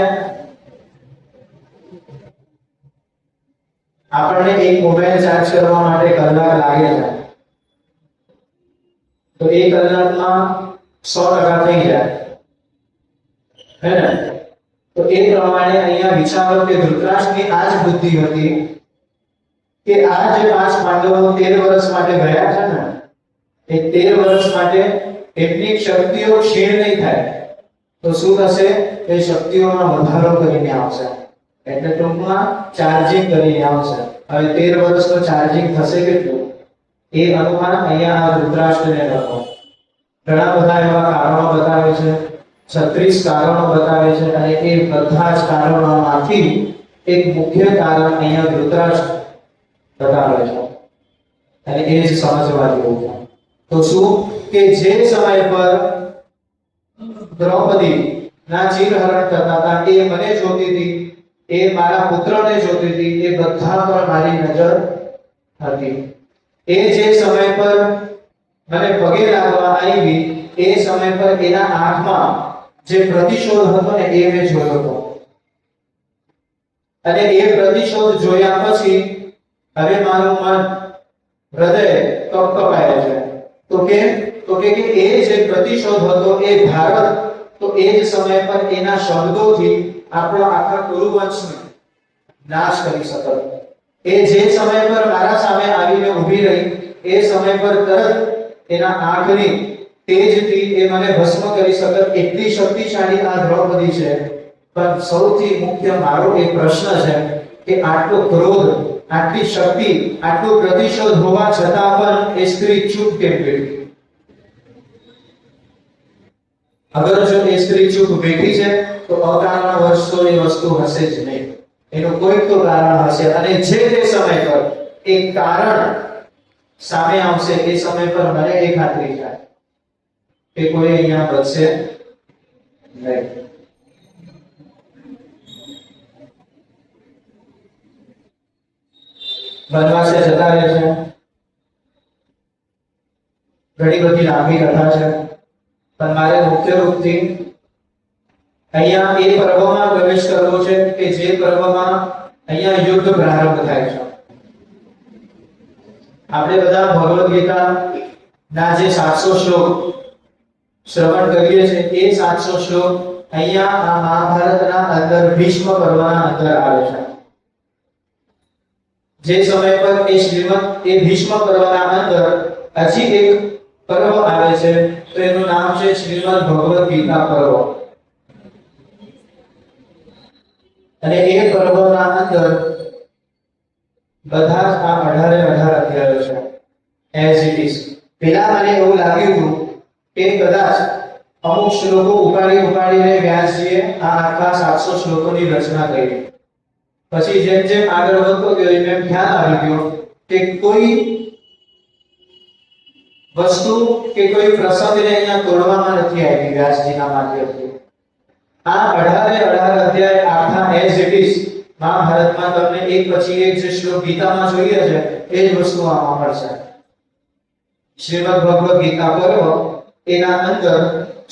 આપણને એક મોબાઈલ ચાર્જ કરવા માટે કલાક લાગે છે તો એક કલાકમાં 100% થઈ જાય હે ને. તો એ પ્રમાણે અહીંયા વિચારો કે ધૃતરાષ્ટ્રની આ જ બુદ્ધિ હતી કે આ જે 5 પાંડવો 13 વર્ષ માટે ગયા છે ને એ 13 વર્ષ માટે એટલી શક્તિઓ ક્ષીણ નહીં થાય તો શું થશે એ શક્તિઓમાં વધારો કરીને આવશે એટલે ટૂંકમાં ચાર્જિંગ કરીને આવશે. હવે 13 વર્ષનો ચાર્જિંગ થશે કેટલું એ અનુમાન અહીંયા આ ધૃતરાષ્ટ્રને રાખો. ઘણા બધા એવા કારણો બતાવે છે 36 કારણો બતાવે છે અને એ બધા જ કારણોમાંથી એક મુખ્ય કારણ અહીંયા ધૃતરાષ્ટ્ર બતાવે છે અને એ જ સમજવા જેવું છે. તો શું કે જે સમય પર દ્રૌપદી ના ચીરહરણ થતા હતા એ મને જોતી હતી એ મારા પુત્રને જોતી હતી એ બધા પર મારી નજર હતી. એ જે સમય પર મને પગે લાગવા આવી એ સમય પર એના આંખમાં જે પ્રતિશોધ હતો ને એ મેં જોયો હતો અને એ પ્રતિશોધ જોયા પછી હવે મારું મન હૃદય કપકપાય છે. તો કે એ જે પ્રતિશોધ હતો એ ભારત તો એ જ સમય પર એના શબ્દોથી આપણો આખા કુરુવંશનો નાશ કરી શકત. એ જે સમય પર મારા સામે આવીને ઊભી રહી એ સમય પર તરત એના આંખની તેજથી એ મને ભસ્મ કરી શકત એટલી શક્તિશાળી આ દ્રૌપદી છે. પણ સૌથી મુખ્ય મારો એ પ્રશ્ન છે કે આટલો ક્રોધ આટલી શક્તિ આટલો પ્રતિશોધ હોવા છતાં પણ એ સ્ત્રી ચૂપ કેમ બેઠી? અગર જો એ સ્ત્રી ચૂપ બેઠી છે તો અકારણવશ તો એ વસ્તુ હશે જ નહીં. એનું કોઈક તો કારણ હશે અને જે તે સમય પર એક કારણ સામે આવશે એ સમય પર મને એ ખાતરી છે કે કોઈ અહીંયા બચશે નહીં. વનવાસે જતા રહે છે. ઘણી બધી લાંબી કથા છે પણ મારે મુખ્ય રૂપથી અહીંયા એ પર્વમાં પ્રવેશ કરવો છે કે જે પર્વમાં અહીંયા યુદ્ધ પ્રારંભ થાય છે. આપણે બધા ભગવદ ગીતા ના જે 700 શ્લોક શ્રવણ કરીએ છીએ એ 700 શ્લોક અહીંયા આ મહાભારતના અંદર ભીષ્મ પર્વના અંદર આવે છે. જે સમય પર એ શ્રીમદ એ ભીષ્મ પર્વના અંદર હજી એક પર્વ આવે છે તો એનું નામ છે શ્રીમદ ભગવદ ગીતા પર્વ. અને એ પર્વના અંદર બધા જ આ 18 અધ્યાયો છે એઝ ઇટ ઇઝ. પહેલા મને એવું લાગ્યું હતું કે કદાચ અમુક શ્લોકો ઉપાડીને વ્યાસજીએ આ આખા 700 શ્લોકોની રચના કરી. પછી જેમ જેમ આગળ વધતો ગયો એમ ખ્યાલ આવી ગયો કે કોઈ વસ્તુ કે કોઈ પ્રસંગને અહીંયા તોડવામાં નથી આવી વ્યાસજીના માધ્યમથી. આ 18 અધ્યાય આખા એઝ ઇટ ઇઝ મહાભારતમાં તમને એક પછી એક જે શ્લોક ગીતામાં જોઈએ છે એ જ વસ્તુ આમાં મળશે. શ્રીમદ ભગવદ ગીતા પર્વ એના અંદર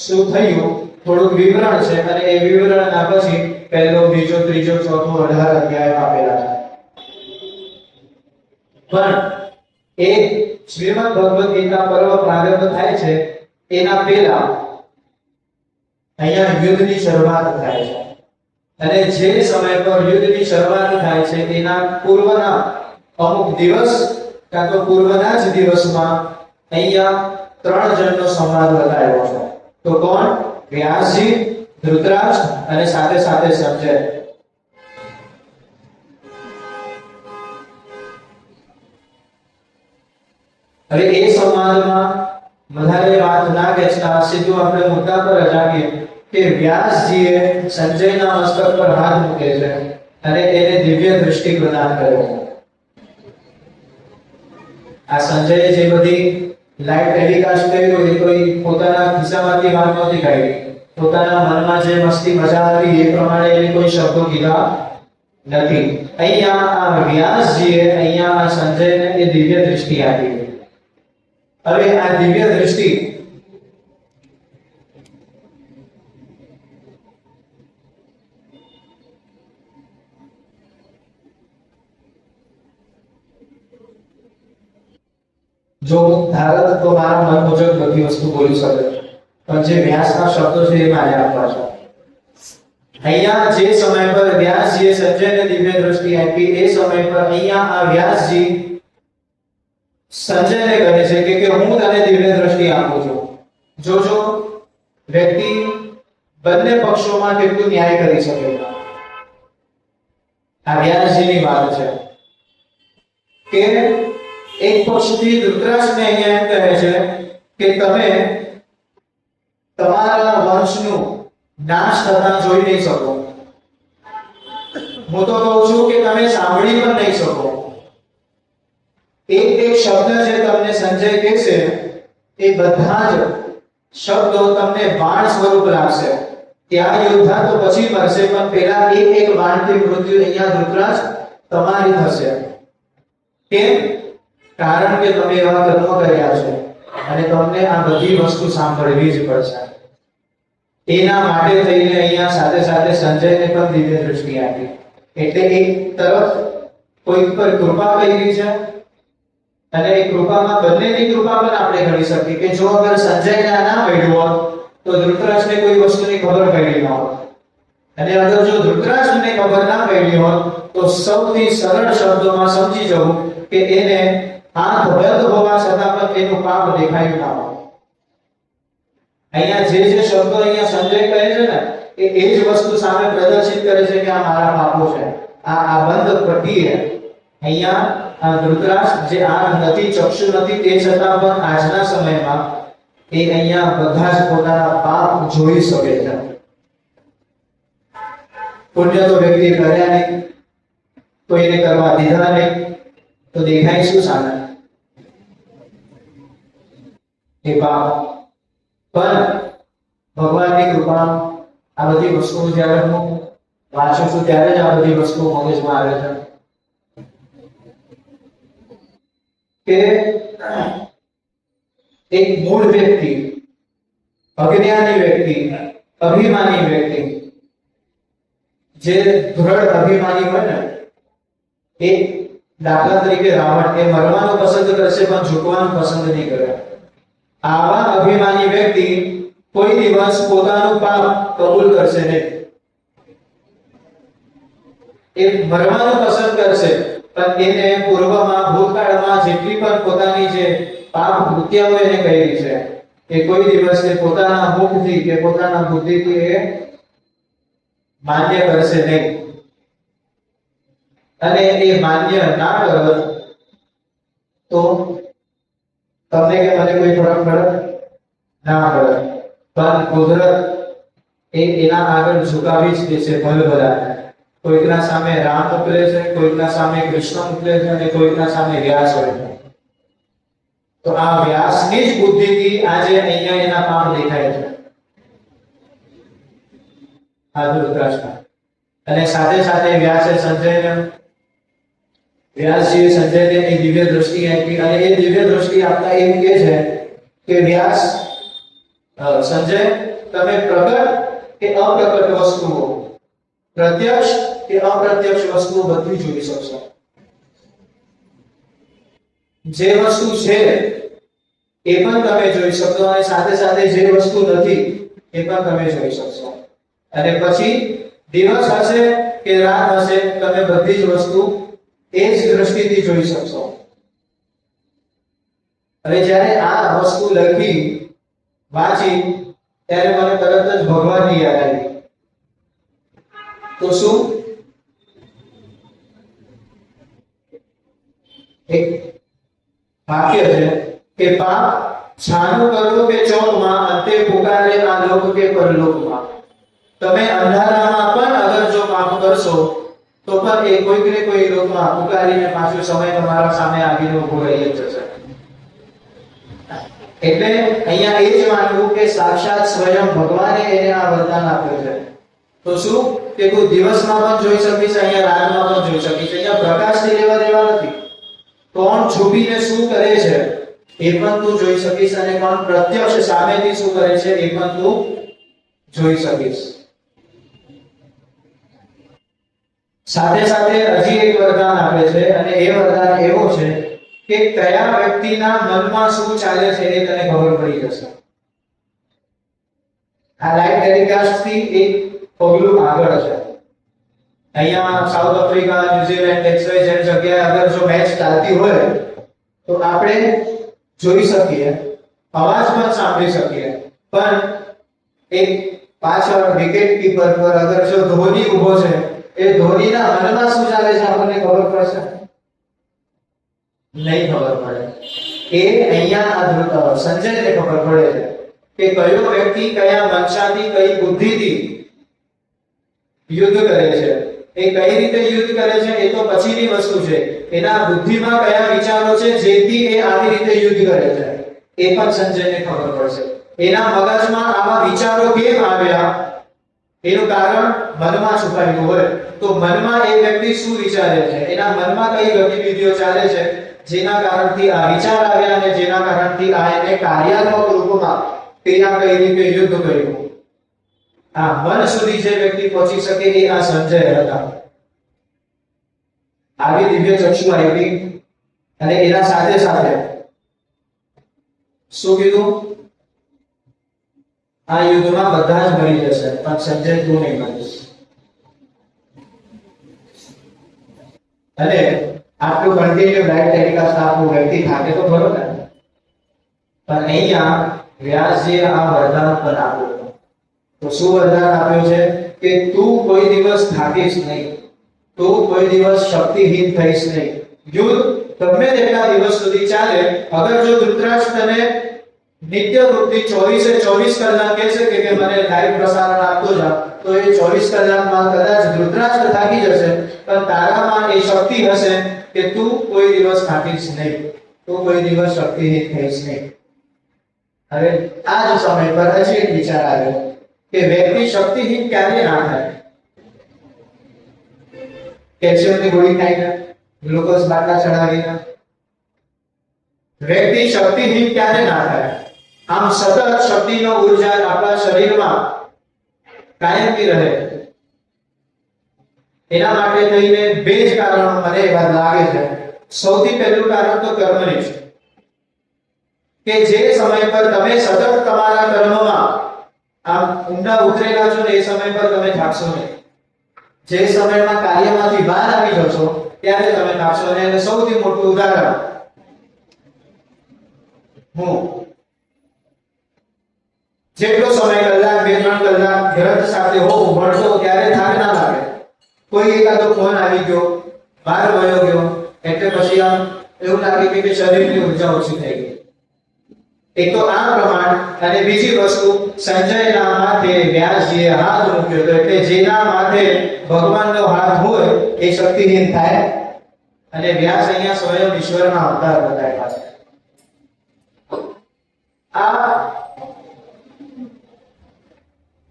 શું થયું થોડુંક વિવરણ છે અને એ વિવરણના પછી પહેલો બીજો ત્રીજો ચોથો 18 અધ્યાય આપેલા છે. પણ એ શ્રીમદ ભગવદ ગીતા પર્વ પ્રારંભ થાય છે એના પહેલા અહીંયા યુદ્ધની શરૂઆત થાય છે અને જે સમય પર યુદ્ધની શરૂઆત થાય છે એના પૂર્વના અમુક દિવસ કાં તો પૂર્વના જ દિવસમાં અહીંયા 3 જણનો સંવાદ બતાવ્યો છે. તો કોણ? વ્યાસજી, ધૃતરાષ્ટ્ર અને સાથે સાથે સંજય. હવે એ સંવાદમાં વધારે વાત ના કહેતા સીધું આપણે મુદ્દા પર જ આવીએ કે વ્યાસજીએ સંજયના મસ્તક પર હાથ મૂકે છે અને એને દિવ્ય દૃષ્ટિ પ્રદાન કરે છે. આ સંજયે જે બધી લાઈવ ટેલિકાસ્ટ કર્યું એ કોઈ પોતાના ખિસ્સામાંથી વાત નહોતી કાઢી. પોતાના મનમાં જે મસ્તી મજા આવી એ પ્રમાણે એને કોઈ શબ્દો કીધા નથી. અહીંયા આ વ્યાસજીએ અહીંયા આ સંજયને એ દિવ્ય દૃષ્ટિ આપી. હવે આ દિવ્ય દૃષ્ટિ જો ધારત તો મારા મન મુજબ બધી વસ્તુ બોલી શકે, પણ જે વ્યાસના શબ્દો છે એ મારે આપવા છે. અહીંયા જે સમય પર વ્યાસજીએ સંજયને દિવ્ય દૃષ્ટિ આપી એ સમય પર અહીંયા આ વ્યાસજી સંજયને કહે છે કે હું તને દિવ્ય દૃષ્ટિ આપું છું. જોજો વ્યક્તિ બંને પક્ષોમાં કેટલું ન્યાય કરી શકે. આ વ્યાસજીની વાત છે કે એક પક્ષથી ધૃતરાષ્ટ્રને અહીંયા એમ કહે છે કે તમે તમારા વંશનું નાશ થતા જોઈ નહીં શકો. હું તો કહું છું કે તમે સાંભળી પણ નહીં શકો. એક એક શબ્દ જે તમને સંજય કહેશે એ બધા જ શબ્દો તમને બાણ સ્વરૂપ લાગશે. ત્યાં યોદ્ધા તો પછી મરશે, પણ પેલા એક એક બાણથી મૃત્યુ અહીંયા ધૃતરાષ્ટ્ર તમારી થશે. કેમ? કારણ કે તમે એવા કર્મો કર્યા છે અને તમને આ બધી વસ્તુ સાંભળવી જ પડશે. એના માટે થઈને અહીંયા સાથે સાથે સંજયને પણ દિવ્ય દૃષ્ટિ આપી. એટલે એક તરફ કોઈ પર કૃપા કરી છે અને એ કૃપામાં બંનેની કૃપા પણ આપણે ગણી શકીએ કે જો અગર સંજયને ના મળ્યું હોત તો ધૃતરાષ્ટ્રને કોઈ વસ્તુની ખબર પડી ન હોત, અને અગર જો ધૃતરાષ્ટ્રને ખબર ના પડી હોત તો સૌથી સરળ શબ્દોમાં સમજી જવું કે એને આંખ બંધ હોવા છતાં પણ એનું પાપ દેખાયું ના હોય. અહીંયા જે શબ્દો અહીંયા સંજય કહે છે ને એ જ વસ્તુ સામે પ્રદર્શિત કરે છે કે આ મારા પાપો છે. આ બંધ પટ્ટી અહીંયા આ ધૃતરાષ્ટ્ર જે આંખ નથી, ચક્ષુ નથી, તે છતાં પણ આજના સમયમાં એ અહીંયા બધા જ પોતાના પાપ જોઈ શકે છે. પુણ્ય તો વ્યક્તિ કર્યા નહીં, કોઈને કરવા દીધા નહીં, તો દેખાય શું સામે? એ પાપ. પણ ભગવાનની કૃપા આ બધી વસ્તુઓ જ્યારે હું વાંચું છું ત્યારે જ આ બધી વસ્તુઓ મગજમાં આવે છે કે એક મૂળ વ્યક્તિ, અજ્ઞાની વ્યક્તિ, અભિમાની વ્યક્તિ, જે દૃઢ અભિમાની હોય ને, એ દાખલા તરીકે રાવણ એ મરવાનું પસંદ કરશે પણ ઝૂકવાનું પસંદ નહીં કરે. આવા અભિમાની વ્યક્તિ કોઈ દિવસ પોતાનું પાપ કબૂલ કરશે નહીં. એ મરવાનું પસંદ કરશે પણ એને પૂર્વમાં ભૂતકાળમાં જેટલી પણ પોતાની જે પાપ કૃત્યાઓ એને કરી છે એ કોઈ દિવસ એ પોતાના મુખથી કે પોતાના બુદ્ધિથી એ માન્ય કરશે નહીં. અને એ માન્ય ના કરો તો તમને કે મને કોઈ ફરક પડે ના પડે, પણ કુદરત એના આગળ ઝુકાવી જ દેશે ભલભલાને. કોઈકના સામે રામ મોકલે છે, કોઈકના સામે કૃષ્ણ મોકલે છે અને કોઈકના સામે વ્યાસ હોય છે. તો આ વ્યાસની જ બુદ્ધિથી આજે અહીંયા એના પાપ દેખાય છે આ ધૃતરાષ્ટ્ર. અને સાથે સાથે વ્યાસજીએ સંજયને એક દિવ્ય દૃષ્ટિ આપી અને એ દિવ્ય દૃષ્ટિ આપતા એમ કહે છે કે વ્યાસ સંજય, તમે પ્રગટ કે અપ્રગટ વસ્તુઓ, પ્રત્યક્ષ કે અપ્રત્યક્ષ વસ્તુઓ બધી જોઈ શકશો. જે વસ્તુ છે એ પણ તમે જોઈ શકશો અને સાથે સાથે જે વસ્તુ નથી એ પણ તમે જોઈ શકશો. અને પછી દિવસ હશે કે રાત હશે, તમે બધી જ વસ્તુ એ જ દ્રષ્ટિથી જોઈ શકશો. હવે જ્યારે આ વસ્તુ લખી વાંચી ત્યારે મને તરત જ ભગવાનની યાદ આવી. તો શું? એક વાક્ય છે કે પાપ છાનું કરો કે ચોકમાં, અંતે પુકારે આ લોક કે પરલોકમાં. તમે અંધારામાં પણ અગર જો પાપ કરશો તો પણ એ કોઈક ને કોઈ લોકમાં પુકારીને પાછો સમય તમારા સામે આવીને ઉભો રહી જશે. એટલે અહીંયા એ જ માનવું કે સાક્ષાત સ્વયં ભગવાને એને આ વરદાન આપ્યું છે તો શું કે તું દિવસમાં પણ જોઈ શકીશ, અહીંયા રાતમાં પણ જોઈ શકીશ. અહીંયા પ્રકાશથી લેવા દેવા નથી. કોણ છુપીને શું કરે છે એ પણ તું જોઈ શકીશ, અને કોણ પ્રત્યક્ષ સામેથી શું કરે છે એ પણ તું જોઈ શકીશ. સાથે સાથે હજી એક વરદાન આપે છે, અને એ વરદાન એવો છે કે કયા વ્યક્તિના મનમાં શું ચાલે છે એ તને ખબર પડી જશે. આ લાઈવ ટેલિકાસ્ટ થી એક પગલું આગળ છે. અહીંયા સાઉથ આફ્રિકા, ન્યુઝીલેન્ડ, XYZ જગ્યાએ અગર જો મેચ ચાલતી હોય તો આપણે જોઈ શકીએ, અવાજ પણ સાંભળી શકીએ, પણ એક પાછળ વિકેટ કીપર પર અગર જો ધોની ઊભો છે, એ ધોનીના મનમાં શું ચાલે છે આપણને ખબર પડશે? નહીં ખબર પડે. એ અહીંયા સંજયને ખબર પડે છે કે કયો વ્યક્તિ કયા મનસાથી, કઈ બુદ્ધિથી યુદ્ધ કરે છે. એ કઈ રીતે યુદ્ધ કરે છે એ તો પછીની વસ્તુ છે. એના બુદ્ધિમાં કયા વિચારો છે જેથી એ આવી રીતે યુદ્ધ કરે છે એ પણ સંજયને ખબર પડશે. એના મગજમાં આવા વિચારો કેમ આવ્યા એનું કારણ મનમાં છુપાયેલું હોય. તો મનમાં એ વ્યક્તિ શું વિચારે છે, એના મનમાં કઈ ગતિવિધિઓ ચાલે છે જેના કારણથી આ વિચાર આવ્યા અને જેના કારણથી આ એને કાર્યાત્મક રૂપમાં ક્રિયા કરી કે યુદ્ધ કર્યું. આ મન સુધી જે વ્યક્તિ પહોંચી શકે એ આ સંજય હતા. આવી દિવ્ય ચક્ષુ આવી, અને એના સાથે સાથે શું કીધું? આ યુદ્ધમાં બધા જ મરી જશે પણ સંજય તું નહીં મરીશ. અને આટલું કન્ટિન્યુ લાઈવ ટેલિકાસ્ટ આપનું વ્યક્તિ થાકે તો ખરો ને, પણ અહીંયા વ્યાસજીએ આ વરદાન પણ આપ્યું. તો શું વરદાન આપ્યું છે કે તું કોઈ દિવસ થાકીશ નહીં, તું કોઈ દિવસ શક્તિહીન થઈશ નહીં. યુદ્ધ ગમે તેટલા દિવસ સુધી ચાલે, અગર જો ધૃતરાષ્ટ્ર તને નિત્ય વૃત્તિ 24 કલાક કહે છે કે મને લાઈવ પ્રસારણ આપતો જા, તો એ 24 કલાકમાં કદાચ ધૃતરાષ્ટ્ર થાકી જશે, પણ તારામાં એ શક્તિ હશે કે તું કોઈ દિવસ થાકીશ નહીં, તું કોઈ દિવસ શક્તિહીન થઈશ નહીં. હવે આ જ સમય પર હજી એક વિચાર આવ્યો કે વ્યક્તિ શક્તિહીન ક્યારે ના થાય? કેલ્શિયમની ગોળી ખાઈને, ગ્લુકોઝ બાટલા ચડાવીને વ્યક્તિ શક્તિહીન ક્યારે ના થાય? આમ સતત શક્તિનો ઉર્જા આપણા શરીરમાં કાયમી રહે, એના માટે થઈને બે જ કારણો મને એવા લાગે છે. સૌથી પહેલું કારણ તો કર્મની છે કે જે સમય પર તમે સતત તમારા કર્મમાં આમ ઊંડા ઉતરેલા છો ને એ સમય પર તમે થાકશો નહીં. જે સમયમાં કાર્યમાંથી બહાર આવી જશો ત્યારે તમે થાકશો નહીં. અને સૌથી મોટું ઉદાહરણ હું જેટલો સમય કલાક 2-3 કલાક ગ્રંથ સાથે હોઉં ભણતો ત્યારે થાક ના લાગે. કોઈ એકાદો ફોન આવી ગયો, બહાર વયો ગયો એટલે પછી આમ એવું લાગે કે શરીરની ઉર્જા ઓછી થઈ ગઈ. એક તો આ પ્રમાણ, અને બીજી વસ્તુ સંજયના માથે વ્યાસજીએ હાથ મૂક્યો હતો એટલે જેના માથે ભગવાનનો હાથ હોય એ શક્તિહીન થાય. અને વ્યાસ અહીંયા સ્વયં ઈશ્વરના અવતાર બતાવ્યા છે. આ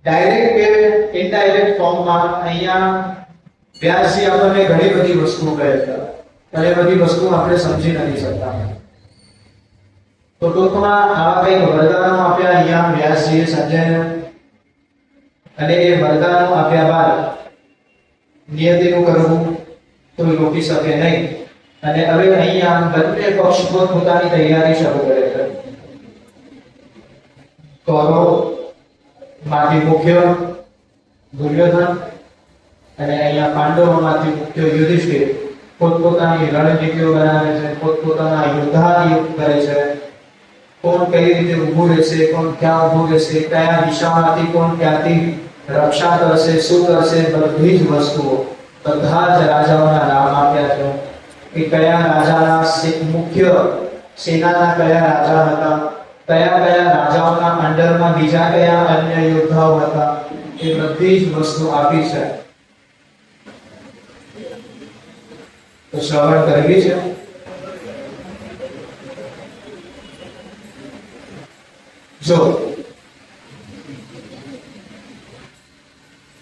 ડાયરેક્ટ કે ઇનડાયરેક્ટ ફોર્મમાં અહીંયા વ્યાસજી આપણને ઘણી બધી વસ્તુઓ કહે છે, ઘણી બધી વસ્તુઓ આપણે સમજી નથી શકતા. તો ટૂંકમાં આવા કંઈક વરદાનો આપ્યા અહીંયા વ્યાસજીએ સંજયને, અને એ વરદાનો આપ્યા બાદ નિયતિનું કરવું તો રોકી શકે નહીં. અને હવે અહીંયા બંને પક્ષ પોતાની તૈયારી શરૂ કરે છે. કૌરવ માંથી મુખ્ય દુર્યોધન અને અહીંયા પાંડવોમાંથી મુખ્ય યુધિષ્ઠિર પોતપોતાની રણનીતિઓ બનાવે છે, પોતપોતાના યોદ્ધા કરે છે. કોણ કઈ રીતે ઊભું રહેશે, કોણ ક્યાં ઊભું રહેશે, કયા દિશામાંથી કોણ ક્યાંથી રક્ષા કરશે, શું કરશે, બધી જ વસ્તુઓ બધા જ રાજાઓના નામ આપ્યા છે કે કયા રાજાના મુખ્ય સેનાના કયા રાજા હતા, કયા કયા રાજાઓના અંડરમાં બીજા કયા અન્ય યોદ્ધાઓ હતા, એ બધી જ વસ્તુ આપી છે. તો શ્રવણ કરવી છે. જો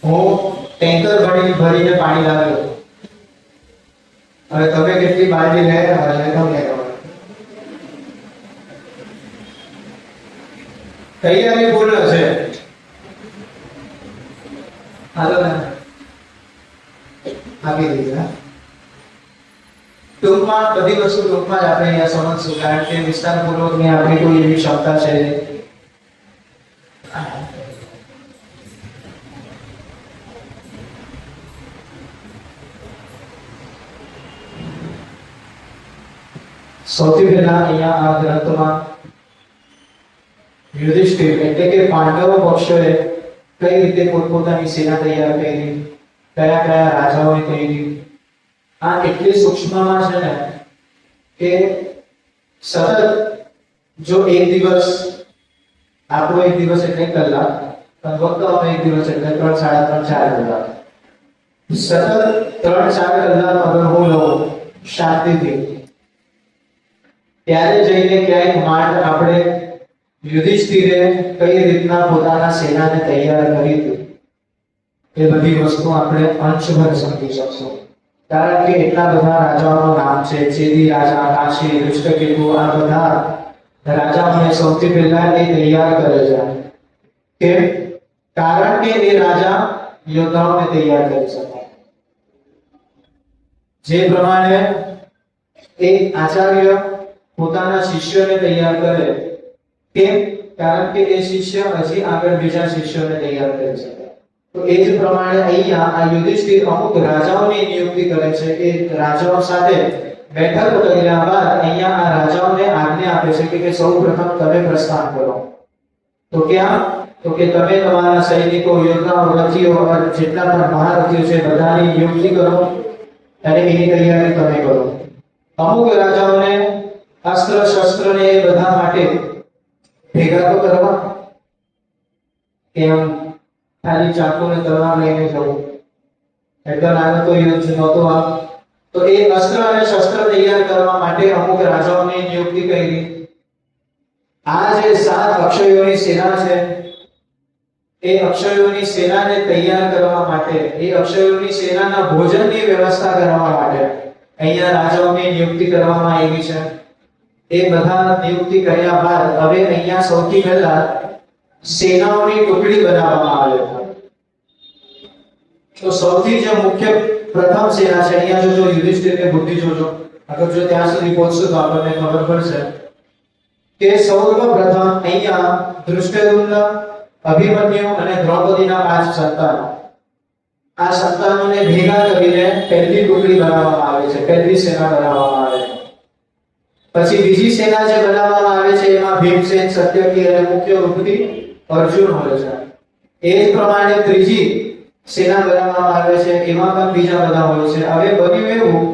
હું ભરીને પાણી લાવ્યો. હવે તમે કેટલી બાલટી લઈ આવ્યા છે તમને ખબર. તૈયારી પૂર્ણ છે. હાલો ને આપી દીધા. ટૂંકમાં બધી વસ્તુ ટૂંકમાં જ આપણે અહીંયા સમજશું, કારણ કે વિસ્તારપૂર્વકની આપણી કોઈ એવી ક્ષમતા છે નહીં. સૌથી પહેલા અહીંયા આ ગ્રંથમાં યુધિષ્ઠિર એટલે કે પાંડવ પક્ષોએ કઈ રીતે પોતપોતાની સેના તૈયાર કરી, કયા કયા રાજાઓએ કરી, આ એટલી સૂક્ષ્મમાં છે ને કે સતત જો એક દિવસ આપણો એક દિવસ એટલે કલાક, પણ વક્તાનો એક દિવસ એટલે 3, 3.5, 4 કલાક, સતત 3-4 કલાક અગર હું લઉં શાંતિથી, ત્યારે જઈને ક્યાંક માંડ આપણે યુધિષ્ઠિરે કઈ રીતના પોતાના સેનાને તૈયાર કરી હતી એ બધી વસ્તુ આપણે અંશભર સમજી શકશું. કારણ કે એટલા બધા રાજાઓનું નામ છે. ચેદી રાજા, કાશી, દુષ્ટકેતુ, આ બધા રાજાઓને સૌથી પહેલા એ તૈયાર કરે છે. કેમ? કારણ કે એ રાજા યોદ્ધાઓને તૈયાર કરી શકે. જે પ્રમાણે એક આચાર્ય પોતાના શિષ્યોને તૈયાર કરે, કેમ? કારણ કે એ શિષ્ય હજી આગળ બીજા શિષ્યોને તૈયાર કરી શકે. તો એ જ પ્રમાણે અહીંયા આ યુધિષ્ઠિર અમુક રાજાઓની નિયુક્તિ કરે છે. એ રાજાઓ સાથે બેઠક કર્યા બાદ અહીંયા આ રાજાઓને આજ્ઞા આપે છે કે સૌપ્રથમ તમે પ્રસ્થાન કરો. તો ક્યાં? તો કે તમે તમારા સૈનિકો, યોદ્ધાઓ, રથીઓ, જેટલા પણ મહારથીઓ છે બધાની નિયુક્તિ કરો અને એની તૈયારી તમે કરો. અમુક રાજાઓને અસ્ત્ર શસ્ત્ર ને એ બધા માટે ભેગા તો કરવા, કેમ ખાલી ચાકુ ને તલવાર લઈને જવું એટલે નાનો તો યુદ્ધ નહોતો. તો એ અસ્ત્ર અને શસ્ત્ર તૈયાર કરવા માટે અમુક રાજાઓની નિયુક્તિ કરી. આ જે 7 અક્ષયોની સેના છે એ અક્ષયોની સેનાને તૈયાર કરવા માટે, એ અક્ષયોની સેનાના ભોજનની વ્યવસ્થા કરવા માટે અહીંયા રાજાઓની નિયુક્તિ કરવામાં આવી છે. એ બધા નિયુક્તિ કર્યા બાદ હવે અહીંયા સૌથી પહેલા સેનાઓની ટુકડી બનાવવામાં આવે છે. તો સૌથી જે મુખ્ય પ્રથમ સેના છે, અહીંયા જોજો યુધિષ્ઠિરની બુદ્ધિ જોજો, અગર જો ત્યાં સુધી પહોંચશું તો આપણને ખબર પડશે કે સૌપ્રથમ અહીંયા ધૃષ્ટદ્યુમ્ન, અભિમન્યુ અને દ્રૌપદીના 5 સંતાનો, આ સંતાનોને ભેગા કરીને પહેલી ટુકડી બનાવવામાં આવે છે, પહેલી સેના બનાવવામાં આવે છે. પછી બીજી સેના જે બનાવવામાં આવે છે એમાં ભીમસેન, સત્યકી અને મુખ્ય રૂપથી અર્જુન હોય છે. એ જ પ્રમાણે ત્રીજી સેના બનાવવામાં આવે છે, એમાં પણ બીજા બધા હોય છે. હવે બન્યું એવું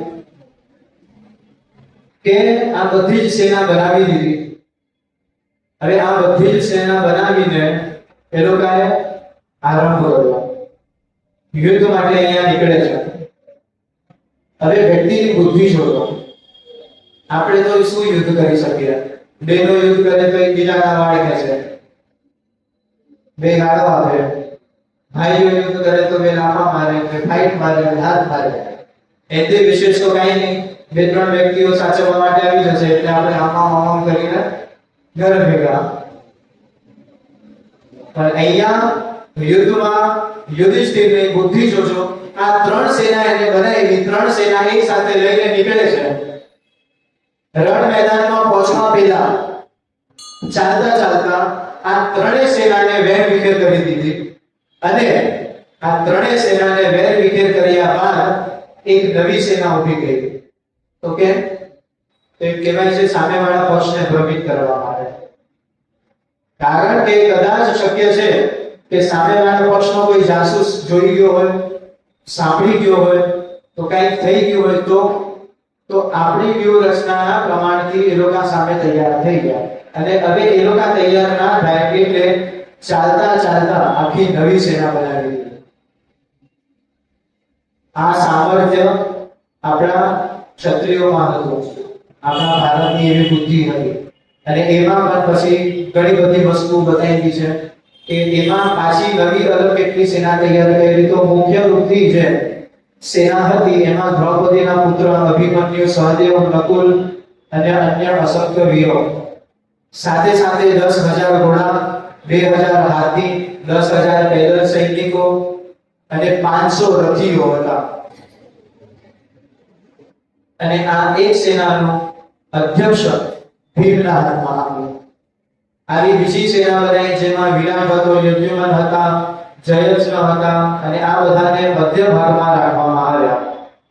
કે આ બધી જ સેના બનાવી દીધી. હવે આ બધી જ સેના બનાવીને એ લોકોએ આરંભ કર્યો. યુદ્ધ માટે અહીંયા નીકળે છે. હવે વ્યક્તિની બુદ્ધિ જોડો. આપણે તો શું યુદ્ધ કરી શકીએ? બેનો યુદ્ધ કરે તો એકબીજાના વાળ ખેંચે, બે ગાળો આપે. ભાઈઓ યુદ્ધ કરે તો બે લાફા મારે, ફાઈટ મારે, હાથ મારે. એથી વિશેષ તો કઈ નહીં. 2-3 વ્યક્તિઓ સાચવવા માટે આવી જશે એટલે આપણે આમ કરીને ઘર ભેગા. પણ અહીંયા યુદ્ધમાં યુધિષ્ઠિરની બુદ્ધિ જોજો. આ 3 સેના એને બનાવી, 3 સેના એક સાથે લઈને નીકળે છે. રણ મેદાનમાં પહોંચવા પહેલા ચાલતા ચાલતા આ 3 સેનાને વેર વિખેર કરી દીધી અને આ 3 સેનાને વેર વિખેર કર્યા બાદ એક નવી સેના ઊભી કરી. તો કે કહેવાય છે સામેવાળા પક્ષને ભ્રમિત કરવા માટે. કારણ કે કદાચ શક્ય છે કે સામેવાળા પક્ષનો કોઈ જાસૂસ જોઈ ગયો હોય, સાંભળી ગયો હોય, તો કંઈક થઈ ગયું હોય તો આપણી વ્યૂહરચનાના પ્રમાણથી એ લોકો સામે તૈયાર થઈ ગયા અને હવે એ લોકો તૈયાર ના થાય એટલે ચાલતા ચાલતા આખી નવી સેના બનાવી દીધી. આ સામર્થ્ય આપણા ક્ષત્રિયોમાં હતું, આપણા ભારતની એવી બુદ્ધિ હતી. અને એમાં પણ પછી ઘણી બધી વસ્તુ બતાવી છે કે એમાં પાછી નવી અલગ કેટલી સેના તૈયાર કરી. તો મુખ્ય વૃત્તિ છે સેના હતી એમાં દ્રૌપદીના પુત્ર અભિમન્યુ, સહદેવ, નકુલ અને અન્ય અસંખ્ય વીરો, સાથે સાથે 10,000 ઘોડા, 2,000 હાથી, 10,000 પેદલ સૈનિકો અને 500 રથીઓ હતા. અને આ એક સેનાનો અધ્યક્ષ ભીમના હાથમાં આવ્યો. આવી બીજી સેના બનાવી જેમાં વિરાટ હતો, યુદ્ધમાન હતા, જયદ્રથ હતા અને આ બધાને મધ્ય ભાગમાં રાખવામાં આવ્યા.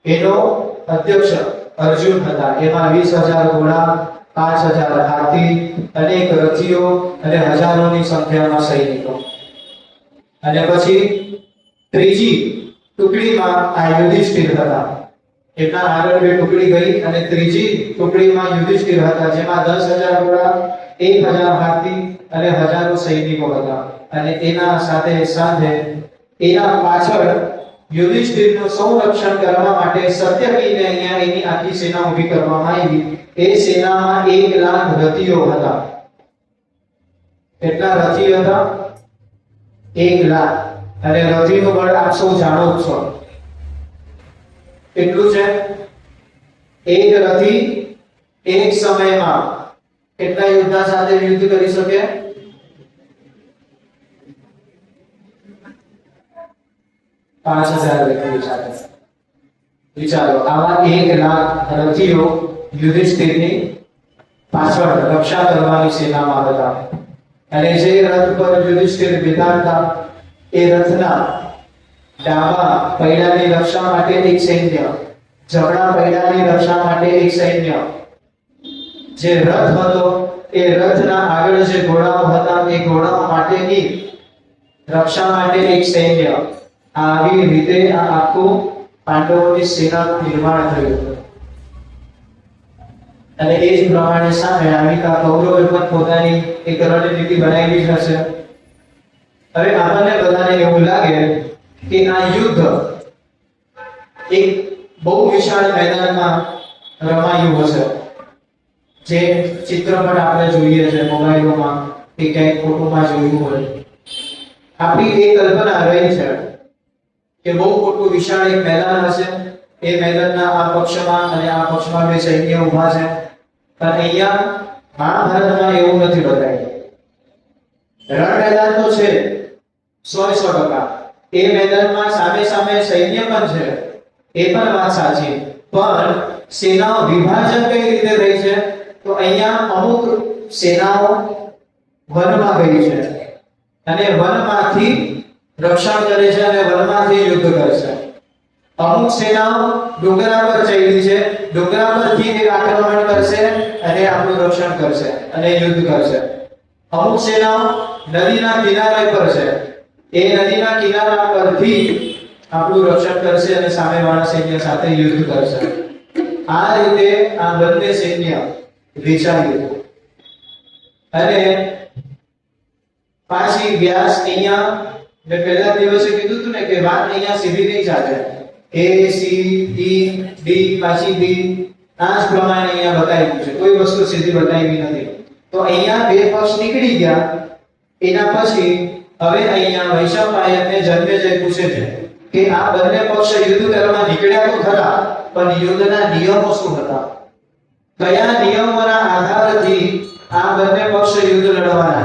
એનો અધ્યક્ષ અર્જુન હતા. એમાં 20,000 ઘોડા, 5,000 હાથી, અનેક રથીઓ અને હજારોની સંખ્યામાં સૈનિકો. અને પછી ત્રીજી ટુકડીમાં આ યુધિષ્ઠિર હતા. એમના આગળ બે ટુકડી ગઈ અને ત્રીજી ટુકડીમાં યુધિષ્ઠિર હતા જેમાં 10,000 ઘોડા, 1,000 હાથી અને હજારો સૈનિકો હતા. અને એના સાથે એના પાછળ યુધિષ્ઠિરનું સંરક્ષણ કરવા માટે સત્યકીને અહીંયા એની આખી સેના ઊભી કરવામાં આવી. એ સેનામાં 1,00,000 રથીઓ હતા. કેટલા રથી હતા? 1,00,000. અને રથીનું બળ આપ સૌ જાણો જ છો. કેટલું છે? એક રથી એક સમયમાં કેટલા યોદ્ધા સાથે યુદ્ધ કરી શકે? 5,000 વ્યક્તિઓ સાથે. વિચારો, આવા 1,00,000 રથીઓ યુધિષ્ઠિરની પાછળ રક્ષા કરવાની સેનામાં હતા. અને જે રથ પર યુધિષ્ઠિર બેઠા હતા એ રથના ડાબા પૈડાની રક્ષા માટે એક સૈન્ય, જમણા પૈડાની રક્ષા માટે એક સૈન્ય, જે રથ હતો એ રથના આગળ જે ઘોડાઓ હતા એ ઘોડાઓ માટેની રક્ષા માટે એક સૈન્ય. આવી રીતે આ આખું પાંડવોની સેનાનું નિર્માણ થયું હતું. અને એ જ પ્રમાણે સામે આવિકા કૌરવોએ પણ પોતાની એક રણનીતિ બનાવી હશે. હવે આપણને બધાને એવું લાગે કે આ યુદ્ધ એક બહુ વિશાળ મેદાનમાં રમાયું હશે. જે ચિત્રપટ આપણે જોઈએ છે મોબાઈલોમાં કે ક્યાંક ફોટોમાં જોયું હોય. આપણી એ કલ્પના રહી છે કે બહુ મોટું વિશાળ એક મેદાન હશે. એ મેદાનના આ પક્ષમાં અને આ પક્ષમાં બે સૈન્ય ઊભા છે. પણ અહીંયા મહાભારતમાં એવું નથી બતાવ્યું. રણ મેદાન તો છે 100%. એ મેદાનમાં સામે સામે સૈન્ય પણ છે, એ પણ વાત સાચી. પણ સેનાઓ વિભાજન કઈ રીતે થઈ છે? તો અહીંયા અમુક સેનાઓ વનમાં ગઈ છે અને વનમાંથી રક્ષણ કરે છે અને વનમાંથી યુદ્ધ કરે છે. અમુક સેનાઓ ડુંગરા પર ચડી છે, ડુંગરા પરથી એક આક્રમણ કરશે અને આપણું રક્ષણ કરશે અને યુદ્ધ કરશે. અમુક સેનાઓ નદીના કિનારે પર છે, એ નદીના કિનારા પરથી આપણું રક્ષણ કરશે અને સામેવાળા સૈન્ય સાથે યુદ્ધ કરશે. આ રીતે આ બંને સૈન્ય વિચાર્યું. અને પાછી વ્યાસ અહીંયા મેં પહેલા દિવસે કીધું હતું ને કે વાત અહીંયા સીધી નહીં ચાલે. A C E D પાછી B આ જ પ્રમાણે અહીંયા બતાવ્યું છે. કોઈ વસ્તુ સીધી બતાવી નથી. તો અહીંયા બે પક્ષ નીકળી ગયા. એના પછી હવે અહીંયા વૈશંપાયનને જન્મેજય પૂછે છે કે આ બંને પક્ષ યુદ્ધ કરવા નીકળ્યા તો ખરા, પણ યુદ્ધના નિયમો શું હતા? કયા નિયમોના આધારથી આ બંને પક્ષ યુદ્ધ લડવાના